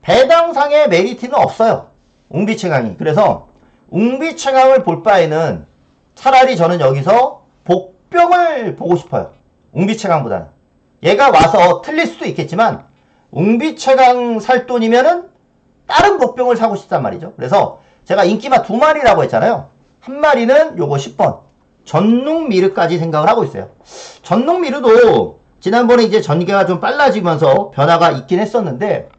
배당상의 메리트는 없어요. 웅비 최강이. 그래서 웅비 최강을 볼 바에는 차라리 저는 여기서 복병을 보고 싶어요. 웅비 최강보다는. 얘가 와서 틀릴 수도 있겠지만 웅비 최강 살 돈이면은 다른 복병을 사고 싶단 말이죠. 그래서 제가 인기마 두 마리라고 했잖아요. 한 마리는 요거 10번 전농미르까지 생각을 하고 있어요. 전농미르도 지난번에 이제 전개가 좀 빨라지면서 변화가 있긴 했었는데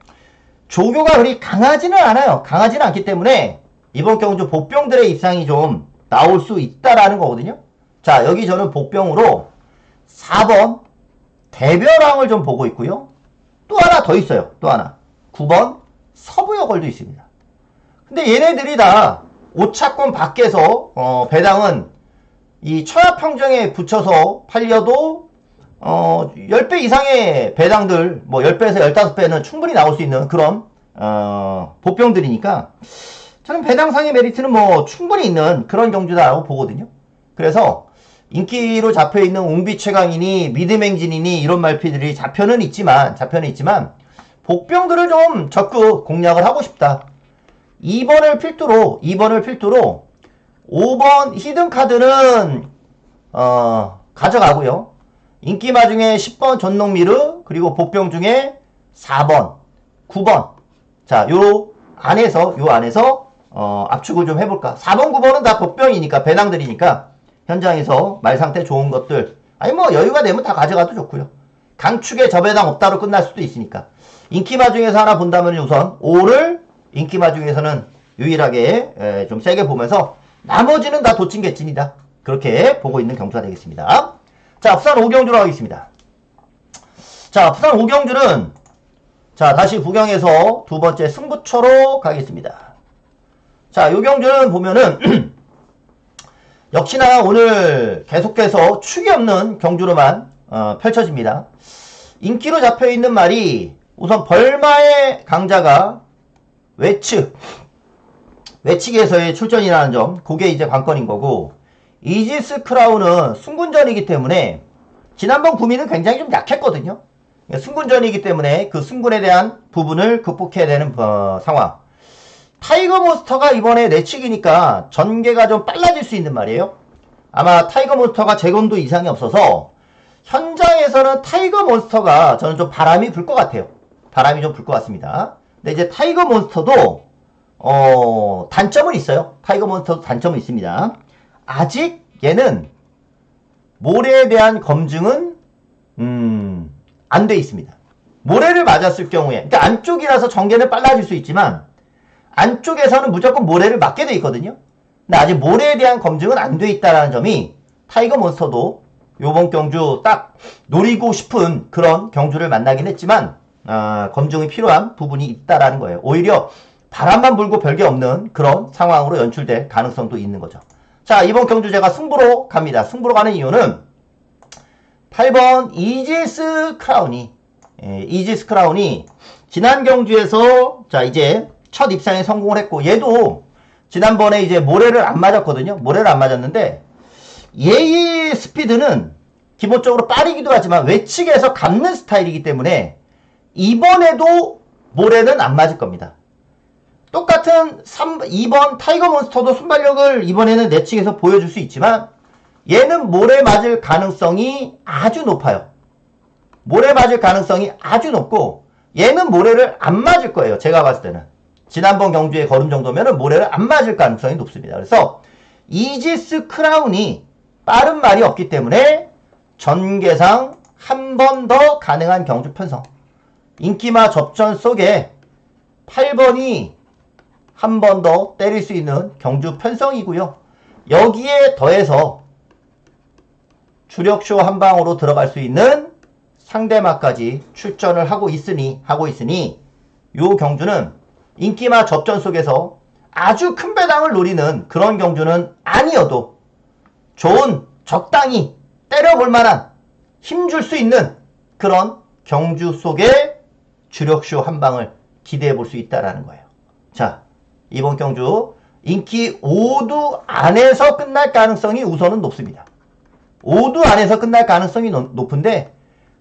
조교가 그리 강하지는 않아요. 강하지는 않기 때문에 이번 경주 복병들의 입상이 좀 나올 수 있다라는 거거든요. 자, 여기 저는 복병으로 4번 대별왕을 좀 보고 있고요. 또 하나 더 있어요. 또 하나. 9번 서부여걸도 있습니다. 근데 얘네들이 다 오차권 밖에서 배당은 이 천하평정에 붙여서 팔려도 10배 이상의 배당들 뭐 10배에서 15배는 충분히 나올 수 있는 그런 복병들이니까 저는 배당상의 메리트는 뭐 충분히 있는 그런 경주다라고 보거든요. 그래서 인기로 잡혀있는 웅비 최강이니 미드맹진이니 이런 말피들이 잡혀는 있지만 복병들을 좀 적극 공략을 하고 싶다. 2번을 필두로 5번 히든카드는 가져가고요. 인기마 중에 10번 전농미르 그리고 복병 중에 4번 9번 자, 요 안에서 압축을 좀 해볼까. 4번 9번은 다 복병이니까 배당들이니까 현장에서 말상태 좋은 것들 아니 뭐 여유가 되면 다 가져가도 좋고요. 강축에 저배당 없다로 끝날 수도 있으니까 인기마 중에서 하나 본다면 우선 5를 인기마 중에서는 유일하게 좀 세게 보면서 나머지는 다 도찐개찐이다. 그렇게 보고 있는 경주가 되겠습니다. 자, 부산 5경주로 가겠습니다. 자, 부산 5경주는 자, 다시 부경에서 두 번째 승부처로 가겠습니다. 자, 요 경주는 보면은 역시나 오늘 계속해서 축이 없는 경주로만 펼쳐집니다. 인기로 잡혀있는 말이 우선 벌마의 강자가 외측에서의 출전이라는 점, 그게 이제 관건인 거고, 이지스 크라운은 승군전이기 때문에 지난번 구미는 굉장히 좀 약했거든요. 승군전이기 때문에 그 승군에 대한 부분을 극복해야 되는 상황. 타이거몬스터가 이번에 내치기니까 전개가 좀 빨라질 수 있는 말이에요. 아마 타이거몬스터가 제검도 이상이 없어서 현장에서는 타이거몬스터가 저는 좀 바람이 불 것 같아요. 바람이 좀 불 것 같습니다. 근데 이제 타이거몬스터도 단점은 있어요. 타이거몬스터도 단점은 있습니다. 아직 얘는 모래에 대한 검증은 안 돼 있습니다. 모래를 맞았을 경우에, 그러니까 안쪽이라서 전개는 빨라질 수 있지만 안쪽에서는 무조건 모래를 맞게 돼 있거든요. 근데 아직 모래에 대한 검증은 안 돼 있다는 점이 타이거몬스터도 요번 경주 딱 노리고 싶은 그런 경주를 만나긴 했지만 검증이 필요한 부분이 있다라는 거예요. 오히려 바람만 불고 별게 없는 그런 상황으로 연출될 가능성도 있는 거죠. 자, 이번 경주 제가 승부로 갑니다. 승부로 가는 이유는 8번 이지스 크라운이 이지스 크라운이 지난 경주에서 자 이제 첫 입상에 성공을 했고, 얘도 지난번에 이제 모래를 안 맞았거든요. 모래를 안 맞았는데 얘의 스피드는 기본적으로 빠르기도 하지만 외측에서 감는 스타일이기 때문에 이번에도 모래는 안 맞을 겁니다. 똑같은 2번 타이거몬스터도 순발력을 이번에는 내측에서 보여줄 수 있지만 얘는 모래 맞을 가능성이 아주 높아요. 모래 맞을 가능성이 아주 높고 얘는 모래를 안 맞을 거예요. 제가 봤을 때는. 지난번 경주의 걸음 정도면 모래를 안 맞을 가능성이 높습니다. 그래서 이지스 크라운이 빠른 말이 없기 때문에 전개상 한 번 더 가능한 경주 편성. 인기마 접전 속에 8번이 한 번 더 때릴 수 있는 경주 편성이고요. 여기에 더해서 주력쇼 한 방으로 들어갈 수 있는 상대마까지 출전을 하고 있으니 요 경주는 인기마 접전 속에서 아주 큰 배당을 노리는 그런 경주는 아니어도 좋은 적당히 때려볼 만한 힘줄 수 있는 그런 경주 속에 주력쇼 한 방을 기대해 볼 수 있다라는 거예요. 자, 이번 경주 인기 5두 안에서 끝날 가능성이 우선은 높습니다. 5두 안에서 끝날 가능성이 높은데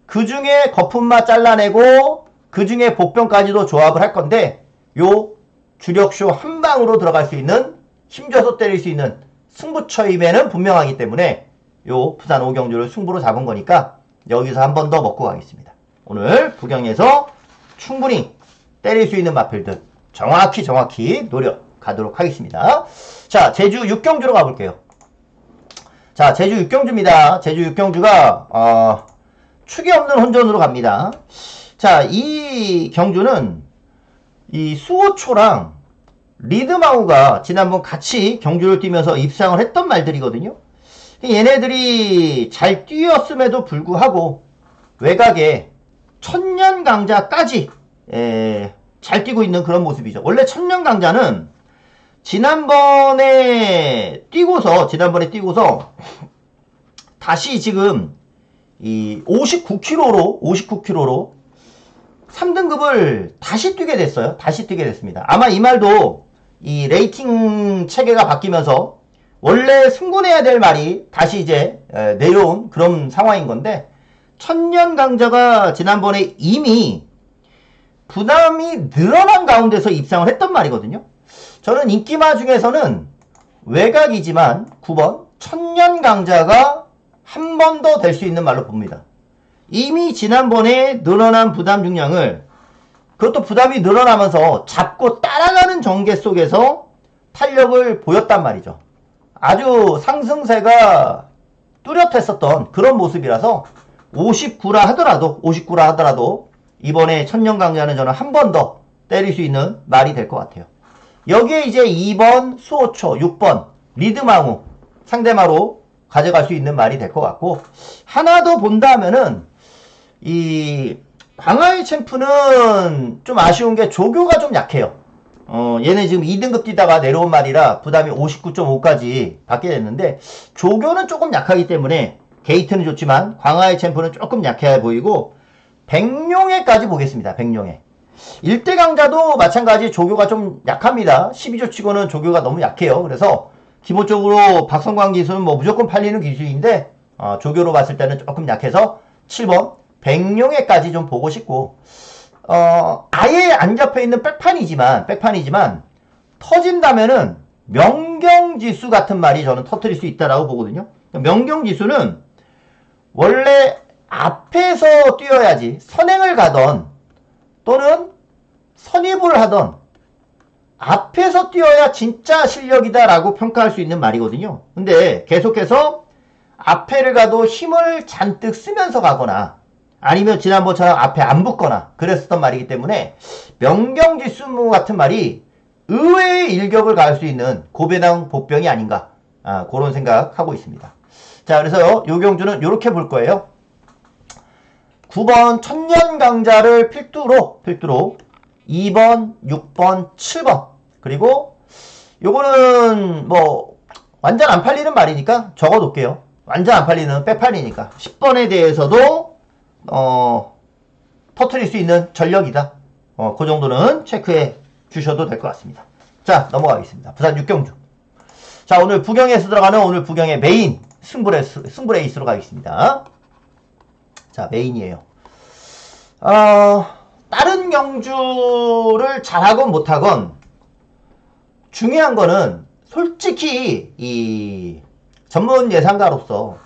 그 중에 거품만 잘라내고 그 중에 복병까지도 조합을 할 건데 요 주력쇼 한 방으로 들어갈 수 있는 힘줘서 때릴 수 있는 승부처임에는 분명하기 때문에 요 부산 5경주를 승부로 잡은 거니까 여기서 한 번 더 먹고 가겠습니다. 오늘 부경에서 충분히 때릴 수 있는 마필들 정확히 노려가도록 하겠습니다. 자, 제주 6경주로 가볼게요. 자, 제주 6경주입니다. 제주 6경주가 축이 없는 혼전으로 갑니다. 자, 이 경주는 이 수호초랑 리드마우가 지난번 같이 경주를 뛰면서 입상을 했던 말들이거든요. 얘네들이 잘 뛰었음에도 불구하고 외곽에 천년강자까지 잘 뛰고 있는 그런 모습이죠. 원래 천년강자는 지난번에 뛰고서 다시 지금 이 59km로 3등급을 다시 뛰게 됐어요. 다시 뛰게 됐습니다. 아마 이 말도 이 레이팅 체계가 바뀌면서 원래 승군해야 될 말이 다시 이제 내려온 그런 상황인 건데, 천년 강자가 지난번에 이미 부담이 늘어난 가운데서 입상을 했던 말이거든요. 저는 인기마 중에서는 외곽이지만 9번 천년 강자가 한 번 더 될 수 있는 말로 봅니다. 이미 지난번에 늘어난 부담 중량을, 그것도 부담이 늘어나면서 잡고 따라가는 전개 속에서 탄력을 보였단 말이죠. 아주 상승세가 뚜렷했었던 그런 모습이라서 59라 하더라도 이번에 천년강자는 저는 한 번 더 때릴 수 있는 말이 될 것 같아요. 여기에 이제 2번 수호초, 6번 리드마우 상대마로 가져갈 수 있는 말이 될 것 같고, 하나 더 본다면은 이 광화의 챔프는 좀 아쉬운 게 조교가 좀 약해요. 얘는 지금 2등급 뛰다가 내려온 말이라 부담이 59.5까지 받게 됐는데, 조교는 조금 약하기 때문에 게이트는 좋지만 광화의 챔프는 조금 약해 보이고, 백룡회까지 보겠습니다. 백룡회 1대 강자도 마찬가지 조교가 좀 약합니다. 12조 치고는 조교가 너무 약해요. 그래서 기본적으로 박성광 기술은 뭐 무조건 팔리는 기술인데 조교로 봤을 때는 조금 약해서 7번 백룡회까지 좀 보고 싶고, 아예 안 잡혀있는 백판이지만 터진다면은 명경지수 같은 말이 저는 터뜨릴 수 있다라고 보거든요. 명경지수는 원래 앞에서 뛰어야지 선행을 가던 또는 선입을 하던 앞에서 뛰어야 진짜 실력이다라고 평가할 수 있는 말이거든요. 근데 계속해서 앞에를 가도 힘을 잔뜩 쓰면서 가거나 아니면 지난번처럼 앞에 안 붙거나 그랬었던 말이기 때문에 명경지수 같은 말이 의외의 일격을 가할 수 있는 고배당 복병이 아닌가 그런 생각하고 있습니다. 자, 그래서 요 경주는 이렇게 볼 거예요. 9번 천년강자를 필두로 2번, 6번, 7번 그리고 요거는 뭐 완전 안 팔리는 말이니까 적어둘게요. 완전 안 팔리는 빼팔리니까 10번에 대해서도 터트릴 수 있는 전력이다. 그 정도는 체크해 주셔도 될 것 같습니다. 자, 넘어가겠습니다. 부산 6경주. 자, 오늘 부경에서 들어가는 오늘 부경의 메인 승부레이스로 가겠습니다. 자, 메인이에요. 다른 경주를 잘하건 못하건 중요한 거는 솔직히 이 전문 예상가로서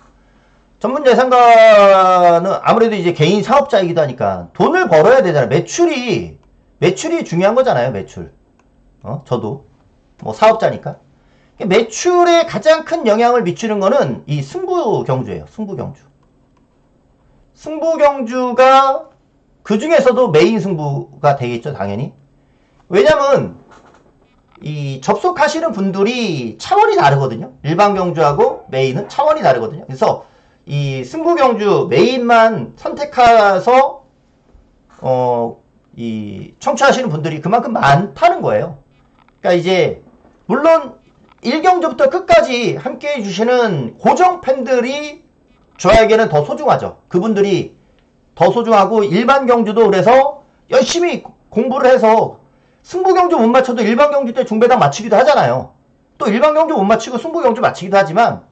전문 예상가는 아무래도 이제 개인 사업자이기도 하니까 돈을 벌어야 되잖아요. 매출이 중요한 거잖아요. 매출. 저도 뭐 사업자니까. 매출에 가장 큰 영향을 미치는 거는 이 승부 경주예요. 승부 경주. 승부 경주가 그 중에서도 메인 승부가 되겠죠, 당연히. 왜냐면 이 접속하시는 분들이 차원이 다르거든요. 일반 경주하고 메인은 차원이 다르거든요. 그래서 이 승부 경주 메인만 선택해서 이 청취하시는 분들이 그만큼 많다는 거예요. 그러니까 이제 물론 1경주부터 끝까지 함께 해주시는 고정 팬들이 저에게는 더 소중하죠. 그분들이 더 소중하고 일반 경주도 그래서 열심히 공부를 해서 승부 경주 못 맞춰도 일반 경주 때 중배당 맞추기도 하잖아요. 또 일반 경주 못 맞추고 승부 경주 맞추기도 하지만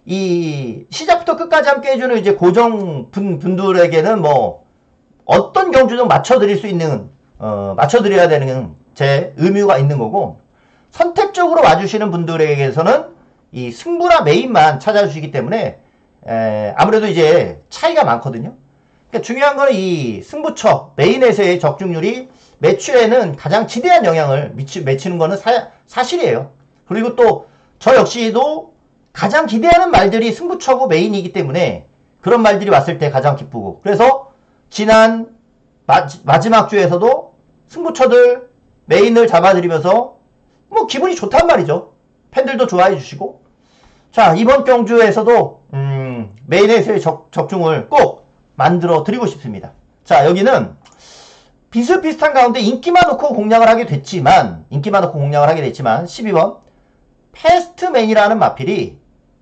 이 시작부터 끝까지 함께 해주는 이제 고정 분들에게는 뭐 어떤 경주도 맞춰드릴 수 있는 맞춰드려야 되는 제 의무가 있는 거고 선택적으로 와주시는 분들에게서는 이 승부나 메인만 찾아주시기 때문에 아무래도 이제 차이가 많거든요. 그러니까 중요한 거는 이 승부처 메인에서의 적중률이 매출에는 가장 지대한 영향을 미치는 거는 사실이에요. 그리고 또 저 역시도 가장 기대하는 말들이 승부처고 메인이기 때문에 그런 말들이 왔을 때 가장 기쁘고 그래서 지난 마지막 주에서도 승부처들 메인을 잡아드리면서 뭐 기분이 좋단 말이죠. 팬들도 좋아해 주시고 자 이번 경주에서도 메인에서의 적중을 꼭 만들어 드리고 싶습니다. 자 여기는 비슷비슷한 가운데 인기만 놓고 공략을 하게 됐지만 12번 패스트맨이라는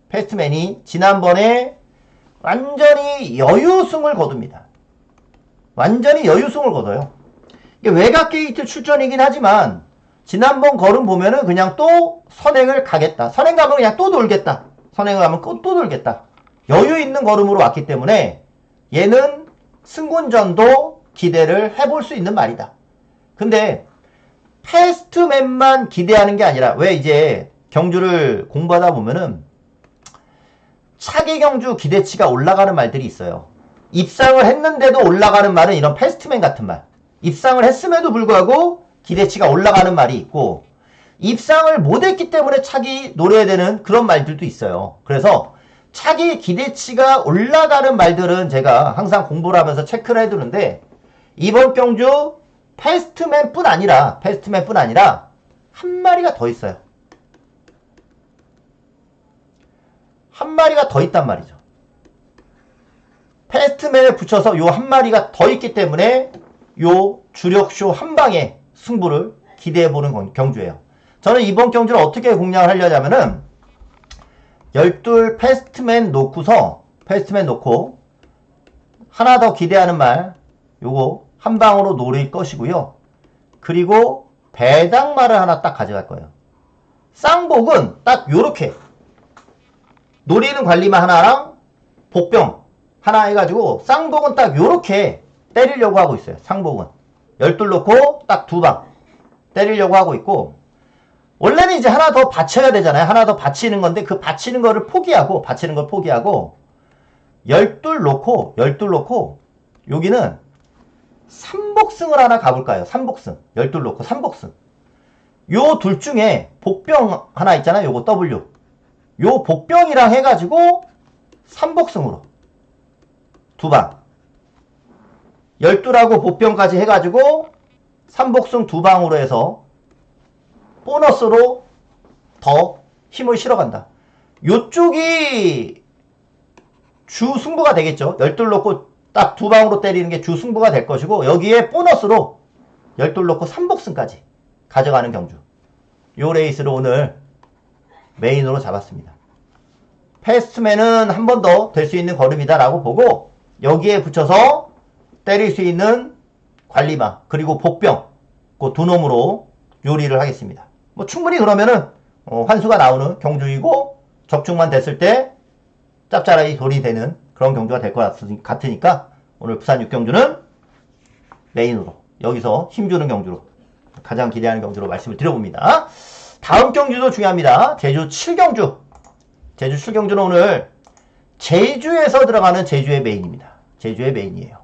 패스트맨이 지난번에 완전히 여유승을 거둡니다. 완전히 여유승을 거둬요. 이게 외곽 게이트 출전이긴 하지만 지난번 걸음 보면은 그냥 또 선행을 가겠다. 선행 가면 그냥 또 돌겠다. 선행을 가면 또 돌겠다. 여유 있는 걸음으로 왔기 때문에 얘는 승군전도 기대를 해볼 수 있는 말이다. 근데 패스트맨만 기대하는 게 아니라 왜 이제 경주를 공부하다 보면은 차기 경주 기대치가 올라가는 말들이 있어요. 입상을 했는데도 올라가는 말은 이런 패스트맨 같은 말. 입상을 했음에도 불구하고 기대치가 올라가는 말이 있고 입상을 못했기 때문에 차기 노려야 되는 그런 말들도 있어요. 그래서 차기 기대치가 올라가는 말들은 제가 항상 공부를 하면서 체크를 해두는데 이번 경주 패스트맨뿐 아니라 한 마리가 더 있어요. 한 마리가 더 있단 말이죠. 패스트맨에 붙여서 요 한 마리가 더 있기 때문에 요 주력쇼 한 방에 승부를 기대해보는 경주예요. 저는 이번 경주를 어떻게 공략을 하려냐면은 12 패스트맨 놓고 하나 더 기대하는 말 요거 한 방으로 노릴 것이고요. 그리고 배당말을 하나 딱 가져갈 거예요. 쌍복은 딱 요렇게 노리는 관리만 하나랑 복병 하나 해가지고 쌍복은 딱 요렇게 때리려고 하고 있어요. 상복은 12 놓고 딱 2방 때리려고 하고 있고 원래는 이제 하나 더 받쳐야 되잖아요. 하나 더 받치는 건데 그 받치는 거를 포기하고 12 놓고 여기는 삼복승을 하나 가볼까요? 삼복승. 12 놓고 삼복승. 요 둘 중에 복병 하나 있잖아요. 요거 W. 요 복병이랑 해가지고 삼복승으로 두 방. 12라고 복병까지 해가지고 삼복승 두 방으로 해서 보너스로 더 힘을 실어간다. 요쪽이 주 승부가 되겠죠. 12 놓고 딱 두 방으로 때리는 게 주 승부가 될 것이고 여기에 보너스로 12 놓고 삼복승까지 가져가는 경주. 요 레이스를 오늘 메인으로 잡았습니다. 패스트맨은 한 번 더 될 수 있는 걸음이다 라고 보고 여기에 붙여서 때릴 수 있는 관리마 그리고 복병 그 두 놈으로 요리를 하겠습니다. 뭐 충분히 그러면은 환수가 나오는 경주이고 적중만 됐을 때 짭짤하게 돌이 되는 그런 경주가 될 것 같으니까 오늘 부산 6경주는 메인으로 여기서 힘주는 경주로 가장 기대하는 경주로 말씀을 드려봅니다. 다음 경주도 중요합니다. 제주 7경주. 제주 7경주는 오늘 제주에서 들어가는 제주의 메인입니다. 제주의 메인이에요.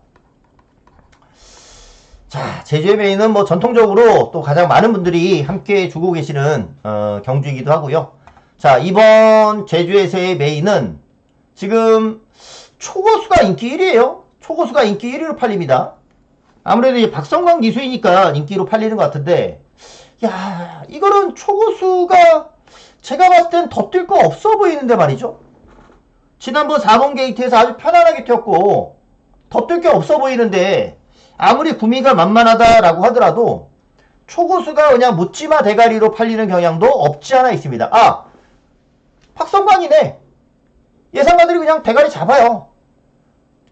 자, 제주의 메인은 뭐 전통적으로 또 가장 많은 분들이 함께 주고 계시는 경주이기도 하고요. 자, 이번 제주에서의 메인은 지금 초고수가 인기 1위에요. 초고수가 인기 1위로 팔립니다. 아무래도 이제 박성광 기수이니까 인기로 팔리는 것 같은데, 야, 이거는 초고수가 제가 봤을 땐 더 뛸 거 없어 보이는데 말이죠. 지난번 4번 게이트에서 아주 편안하게 튀었고 더 뛸 게 없어 보이는데 아무리 구미가 만만하다라고 하더라도 초고수가 그냥 묻지마 대가리로 팔리는 경향도 없지 않아 있습니다. 아, 박성광이네. 예상가들이 그냥 대가리 잡아요.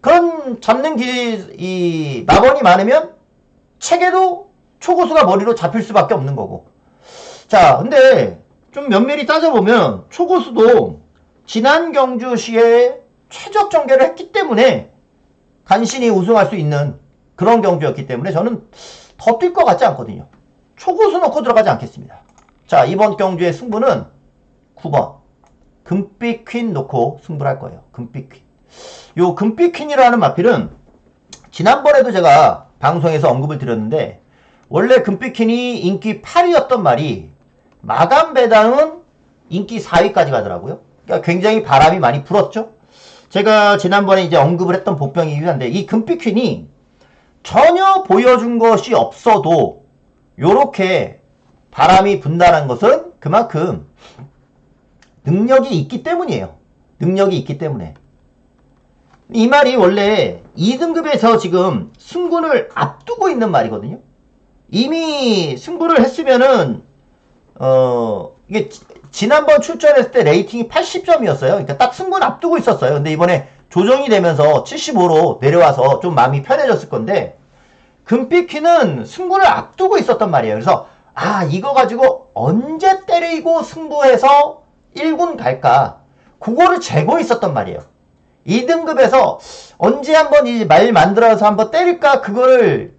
그런 잡는 이 마번이 많으면 책에도 초고수가 머리로 잡힐 수밖에 없는 거고. 자, 근데 좀 면밀히 따져보면 초고수도 지난 경주시에 최적 전개를 했기 때문에 간신히 우승할 수 있는 그런 경주였기 때문에 저는 더 뛸 것 같지 않거든요. 초고수 넣고 들어가지 않겠습니다. 자, 이번 경주의 승부는 9번 금빛 퀸 놓고 승부를 할 거예요. 금빛 퀸. 요 금빛 퀸이라는 마필은 지난번에도 제가 방송에서 언급을 드렸는데 원래 금빛 퀸이 인기 8위였던 말이 마감 배당은 인기 4위까지 가더라고요. 그러니까 굉장히 바람이 많이 불었죠. 제가 지난번에 이제 언급을 했던 복병이긴 한데 이 금빛 퀸이 전혀 보여준 것이 없어도 요렇게 바람이 분다는 것은 그만큼 능력이 있기 때문이에요. 능력이 있기 때문에. 이 말이 원래 2등급에서 지금 승군을 앞두고 있는 말이거든요. 이미 승부를 했으면은 이게 지난번 출전했을 때 레이팅이 80점이었어요. 그러니까 딱 승부는 앞두고 있었어요. 근데 이번에 조정이 되면서 75로 내려와서 좀 마음이 편해졌을 건데 금빛퀴는 승부를 앞두고 있었단 말이에요. 그래서 아, 이거 가지고 언제 때리고 승부해서 1군 갈까? 그거를 재고 있었단 말이에요. 2등급에서 언제 한번 이 말 만들어서 한번 때릴까? 그거를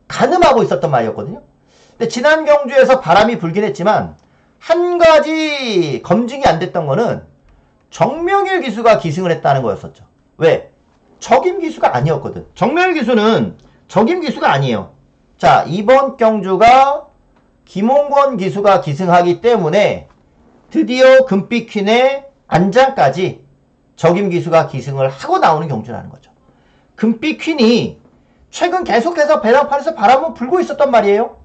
가늠하고 있었단 말이었거든요. 근데 지난 경주에서 바람이 불긴 했지만 한 가지 검증이 안 됐던 거는 정명일 기수가 기승을 했다는 거였었죠. 왜? 적임 기수가 아니었거든. 정명일 기수는 적임 기수가 아니에요. 자, 이번 경주가 김홍권 기수가 기승하기 때문에 드디어 금빛퀸의 안장까지 적임 기수가 기승을 하고 나오는 경주라는 거죠. 금빛퀸이 최근 계속해서 배당판에서 바람은 불고 있었단 말이에요.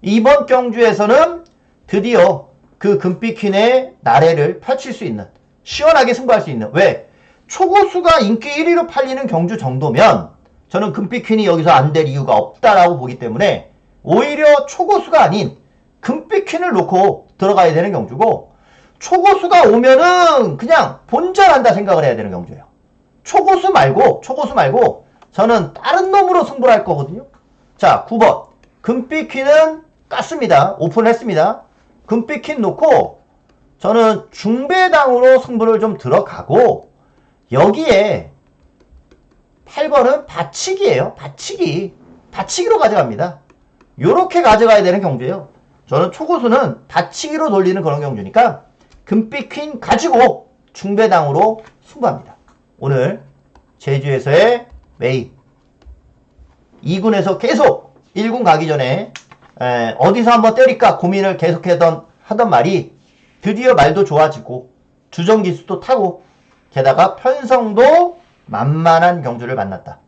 이번 경주에서는 드디어 그 금빛퀸의 나래를 펼칠 수 있는, 시원하게 승부할 수 있는, 왜? 초고수가 인기 1위로 팔리는 경주 정도면 저는 금빛퀸이 여기서 안 될 이유가 없다라고 보기 때문에 오히려 초고수가 아닌 금빛퀸을 놓고 들어가야 되는 경주고, 초고수가 오면은 그냥 본전한다 생각을 해야 되는 경주예요. 초고수 말고 저는 다른 놈으로 승부를 할 거거든요. 자, 9번 금빛퀸은 깠습니다. 오픈했습니다. 금빛퀸 놓고 저는 중배당으로 승부를 좀 들어가고, 여기에 8번은 받치기예요. 받치기로 가져갑니다. 요렇게 가져가야 되는 경주예요. 저는 초고수는 다치기로 돌리는 그런 경주니까 금빛 퀸 가지고 중배당으로 승부합니다. 오늘 제주에서의 메인 2군에서 계속 1군 가기 전에 어디서 한번 때릴까 고민을 계속하던 말이 드디어 말도 좋아지고 주전기수도 타고 게다가 편성도 만만한 경주를 만났다.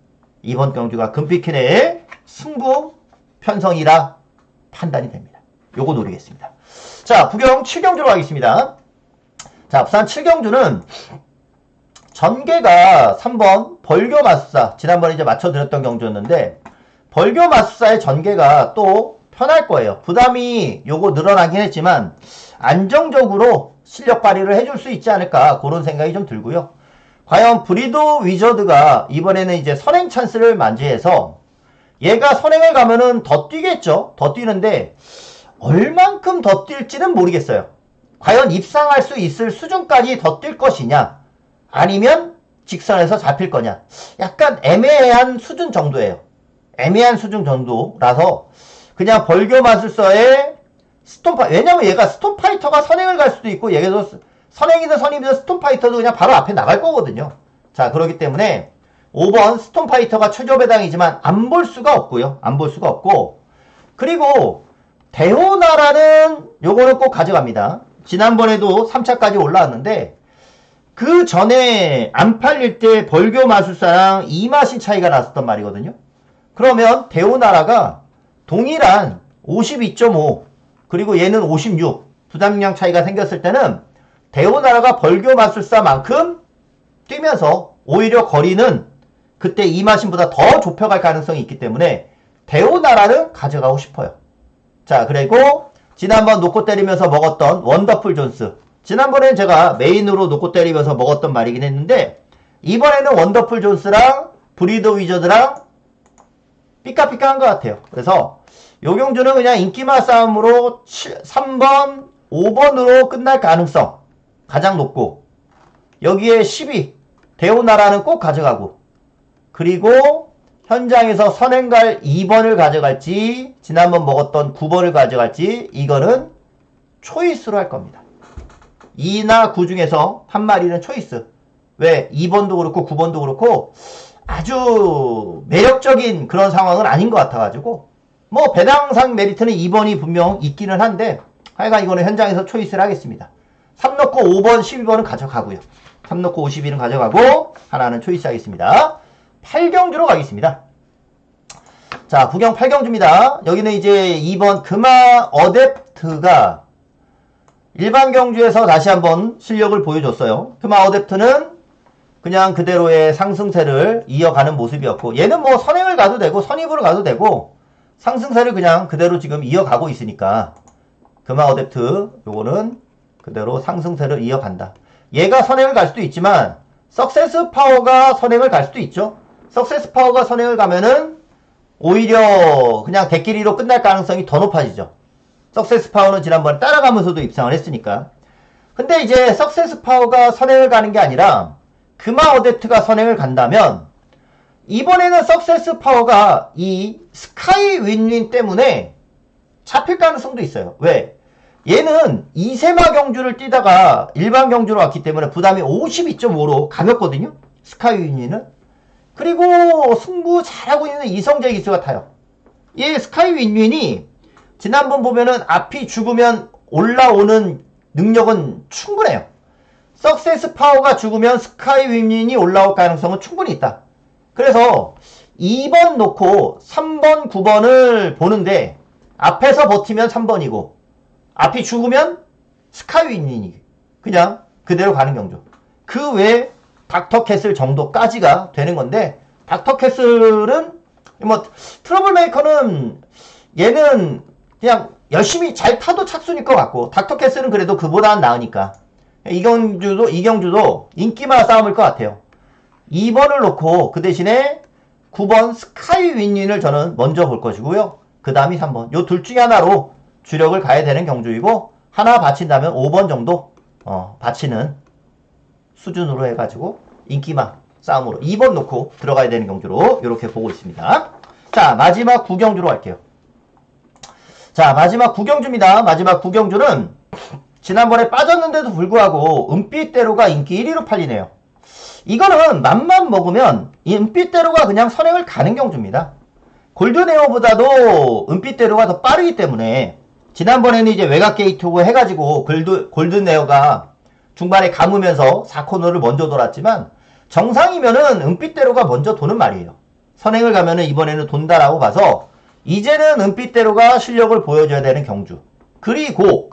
이번 경주가 금빛퀸의 승부 편성이라 판단이 됩니다. 요거 노리겠습니다. 자, 부경 7경주로 가겠습니다. 자, 부산 7경주는 전개가 3번 벌교마수사, 지난번에 이제 맞춰드렸던 경주였는데 벌교마수사의 전개가 또 편할 거예요. 부담이 요거 늘어나긴 했지만 안정적으로 실력 발휘를 해줄 수 있지 않을까 그런 생각이 좀 들고요. 과연 브리도 위저드가 이번에는 이제 선행 찬스를 만지해서 얘가 선행을 가면은 더 뛰겠죠. 더 뛰는데 얼만큼 더 뛸지는 모르겠어요. 과연 입상할 수 있을 수준까지 더 뛸 것이냐 아니면 직선에서 잡힐 거냐 약간 애매한 수준 정도예요. 애매한 수준 정도라서 그냥 벌교마술사의 왜냐면 얘가 스톤파이터가 선행을 갈 수도 있고 얘도 선행이든 선임이든 스톤파이터도 그냥 바로 앞에 나갈 거거든요. 자, 그렇기 때문에 5번 스톤파이터가 최저 배당이지만 안 볼 수가 없고요. 안 볼 수가 없고 그리고 대호나라는 요거는 꼭 가져갑니다. 지난번에도 3차까지 올라왔는데 그 전에 안 팔릴 때 벌교마술사랑 2마신 차이가 났었단 말이거든요. 그러면 대호나라가 동일한 52.5 그리고 얘는 56 부담량 차이가 생겼을 때는 대호나라가 벌교마술사만큼 뛰면서 오히려 거리는 그때 2마신보다 더 좁혀갈 가능성이 있기 때문에 대호나라는 가져가고 싶어요. 자, 그리고 지난번 놓고 때리면서 먹었던 원더풀 존스, 지난번에는 제가 메인으로 놓고 때리면서 먹었던 말이긴 했는데 이번에는 원더풀 존스랑 브리더 위저드랑 삐까삐까한 것 같아요. 그래서 요 경주는 그냥 인기마 싸움으로 3번, 5번으로 끝날 가능성 가장 높고 여기에 12 대호나라는 꼭 가져가고 그리고 현장에서 선행갈 2번을 가져갈지 지난번 먹었던 9번을 가져갈지 이거는 초이스로 할 겁니다. 2나 9 중에서 한 마리는 초이스. 왜 2번도 그렇고 9번도 그렇고 아주 매력적인 그런 상황은 아닌 것 같아가지고 뭐 배당상 메리트는 2번이 분명 있기는 한데 하여간 이거는 현장에서 초이스를 하겠습니다. 3 넣고 5번 12번은 가져가고요. 3 넣고 52는 가져가고 하나는 초이스 하겠습니다. 8경주로 가겠습니다. 자, 부경 8경주입니다. 여기는 이제 2번 금화 어댑트가 일반 경주에서 다시 한번 실력을 보여줬어요. 금화 어댑트는 그냥 그대로의 상승세를 이어가는 모습이었고 얘는 뭐 선행을 가도 되고 선입으로 가도 되고 상승세를 그냥 그대로 지금 이어가고 있으니까 금화 어댑트 요거는 그대로 상승세를 이어간다. 얘가 선행을 갈 수도 있지만 석세스 파워가 선행을 갈 수도 있죠. 석세스 파워가 선행을 가면은 오히려 그냥 대끼리로 끝날 가능성이 더 높아지죠. 석세스 파워는 지난번에 따라가면서도 입상을 했으니까. 근데 이제 석세스 파워가 선행을 가는 게 아니라 금화 어댑트가 선행을 간다면 이번에는 석세스 파워가 이 스카이 윈윈 때문에 잡힐 가능성도 있어요. 왜? 얘는 2세마 경주를 뛰다가 일반 경주로 왔기 때문에 부담이 52.5로 가볍거든요. 스카이 윈윈은. 그리고 승부 잘하고 있는 이성재 기수가 타요. 이 스카이 윈윈이 지난번 보면은 앞이 죽으면 올라오는 능력은 충분해요. 석세스 파워가 죽으면 스카이 윈윈이 올라올 가능성은 충분히 있다. 그래서 2번 놓고 3번, 9번을 보는데 앞에서 버티면 3번이고 앞이 죽으면 스카이 윈윈이 그냥 그대로 가는 경주. 그 외에 닥터캐슬 정도까지가 되는 건데 닥터캐슬은 뭐 트러블 메이커는 얘는 그냥 열심히 잘 타도 착순일 것 같고 닥터캐슬은 그래도 그보다는 나으니까 이 경주도 인기마 싸움일 것 같아요. 2번을 놓고 그 대신에 9번 스카이 윈윈을 저는 먼저 볼 것이고요. 그 다음이 3번. 요 둘 중에 하나로 주력을 가야 되는 경주이고 하나 바친다면 5번 정도 바치는 수준으로 해가지고 인기마 싸움으로 2번 놓고 들어가야 되는 경주로 이렇게 보고 있습니다. 자, 마지막 9경주로 갈게요. 자, 마지막 구경주입니다. 마지막 구경주는 지난번에 빠졌는데도 불구하고 은빛대로가 인기 1위로 팔리네요. 이거는 맘만 먹으면 이 은빛대로가 그냥 선행을 가는 경주입니다. 골든에어보다도 은빛대로가 더 빠르기 때문에 지난번에는 이제 외곽 게이트고 해가지고 골든에어가 중반에 감으면서 4코너를 먼저 돌았지만 정상이면은 은빛대로가 먼저 도는 말이에요. 선행을 가면은 이번에는 돈다라고 봐서 이제는 은빛대로가 실력을 보여줘야 되는 경주. 그리고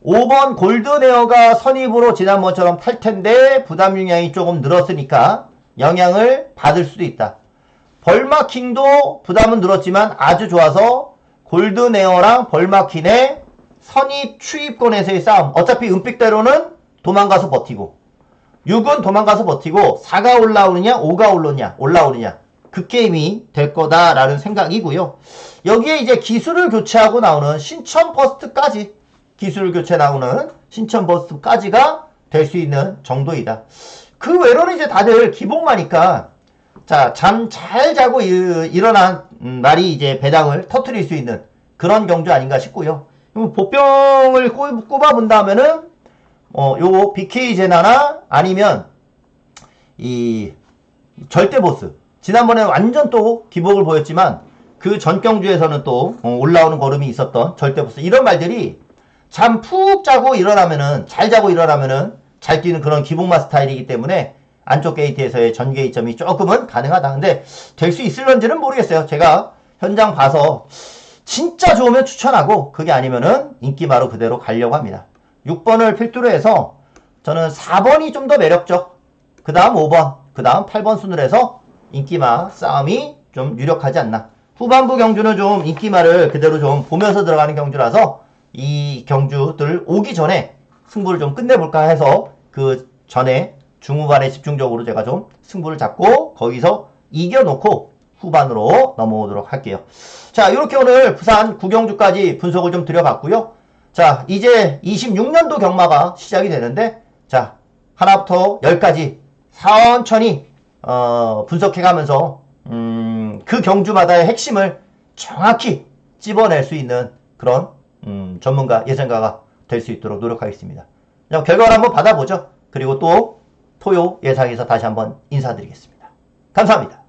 5번 골든에어가 선입으로 지난번처럼 탈 텐데 부담 용량이 조금 늘었으니까 영향을 받을 수도 있다. 벌마킹도 부담은 늘었지만 아주 좋아서 골든에어랑 벌마킹의 선입 추입권에서의 싸움. 어차피 은빛대로는 도망가서 버티고 6은 도망가서 버티고 4가 올라오느냐 5가 올라오느냐 그 게임이 될 거다라는 생각이고요. 여기에 이제 기술을 교체하고 나오는 신천 버스트까지 기술 교체 나오는 신천 버스까지가 될 수 있는 정도이다. 그 외로는 이제 다들 기복마니까 자, 잠 잘 자고 일어난 날이 이제 배당을 터트릴 수 있는 그런 경주 아닌가 싶고요. 보병을 꼽아본다면은 요거 BK 제나나 아니면 이 절대 보스 지난번에 완전 또 기복을 보였지만 그 전 경주에서는 또 올라오는 걸음이 있었던 절대 보스 이런 말들이 잠 푹 자고 일어나면은 잘 자고 일어나면은 잘 뛰는 그런 기복마 스타일이기 때문에 안쪽 게이트에서의 전 게이점이 조금은 가능하다. 근데 될 수 있을런지는 모르겠어요. 제가 현장 봐서 진짜 좋으면 추천하고 그게 아니면은 인기마로 그대로 가려고 합니다. 6번을 필두로 해서 저는 4번이 좀 더 매력적. 그 다음 5번, 그 다음 8번 순으로 해서 인기마 싸움이 좀 유력하지 않나. 후반부 경주는 좀 인기마를 그대로 좀 보면서 들어가는 경주라서 이 경주들 오기 전에 승부를 좀 끝내볼까 해서 그 전에 중후반에 집중적으로 제가 좀 승부를 잡고 거기서 이겨놓고 후반으로 넘어오도록 할게요. 자, 이렇게 오늘 부산 구경주까지 분석을 좀 드려봤고요. 자, 이제 26년도 경마가 시작이 되는데 자, 하나부터 10까지 천천히 분석해가면서 그 경주마다의 핵심을 정확히 찝어낼 수 있는 그런 전문가, 예상가가 될 수 있도록 노력하겠습니다. 결과를 한번 받아보죠. 그리고 또 토요 예상에서 다시 한번 인사드리겠습니다. 감사합니다.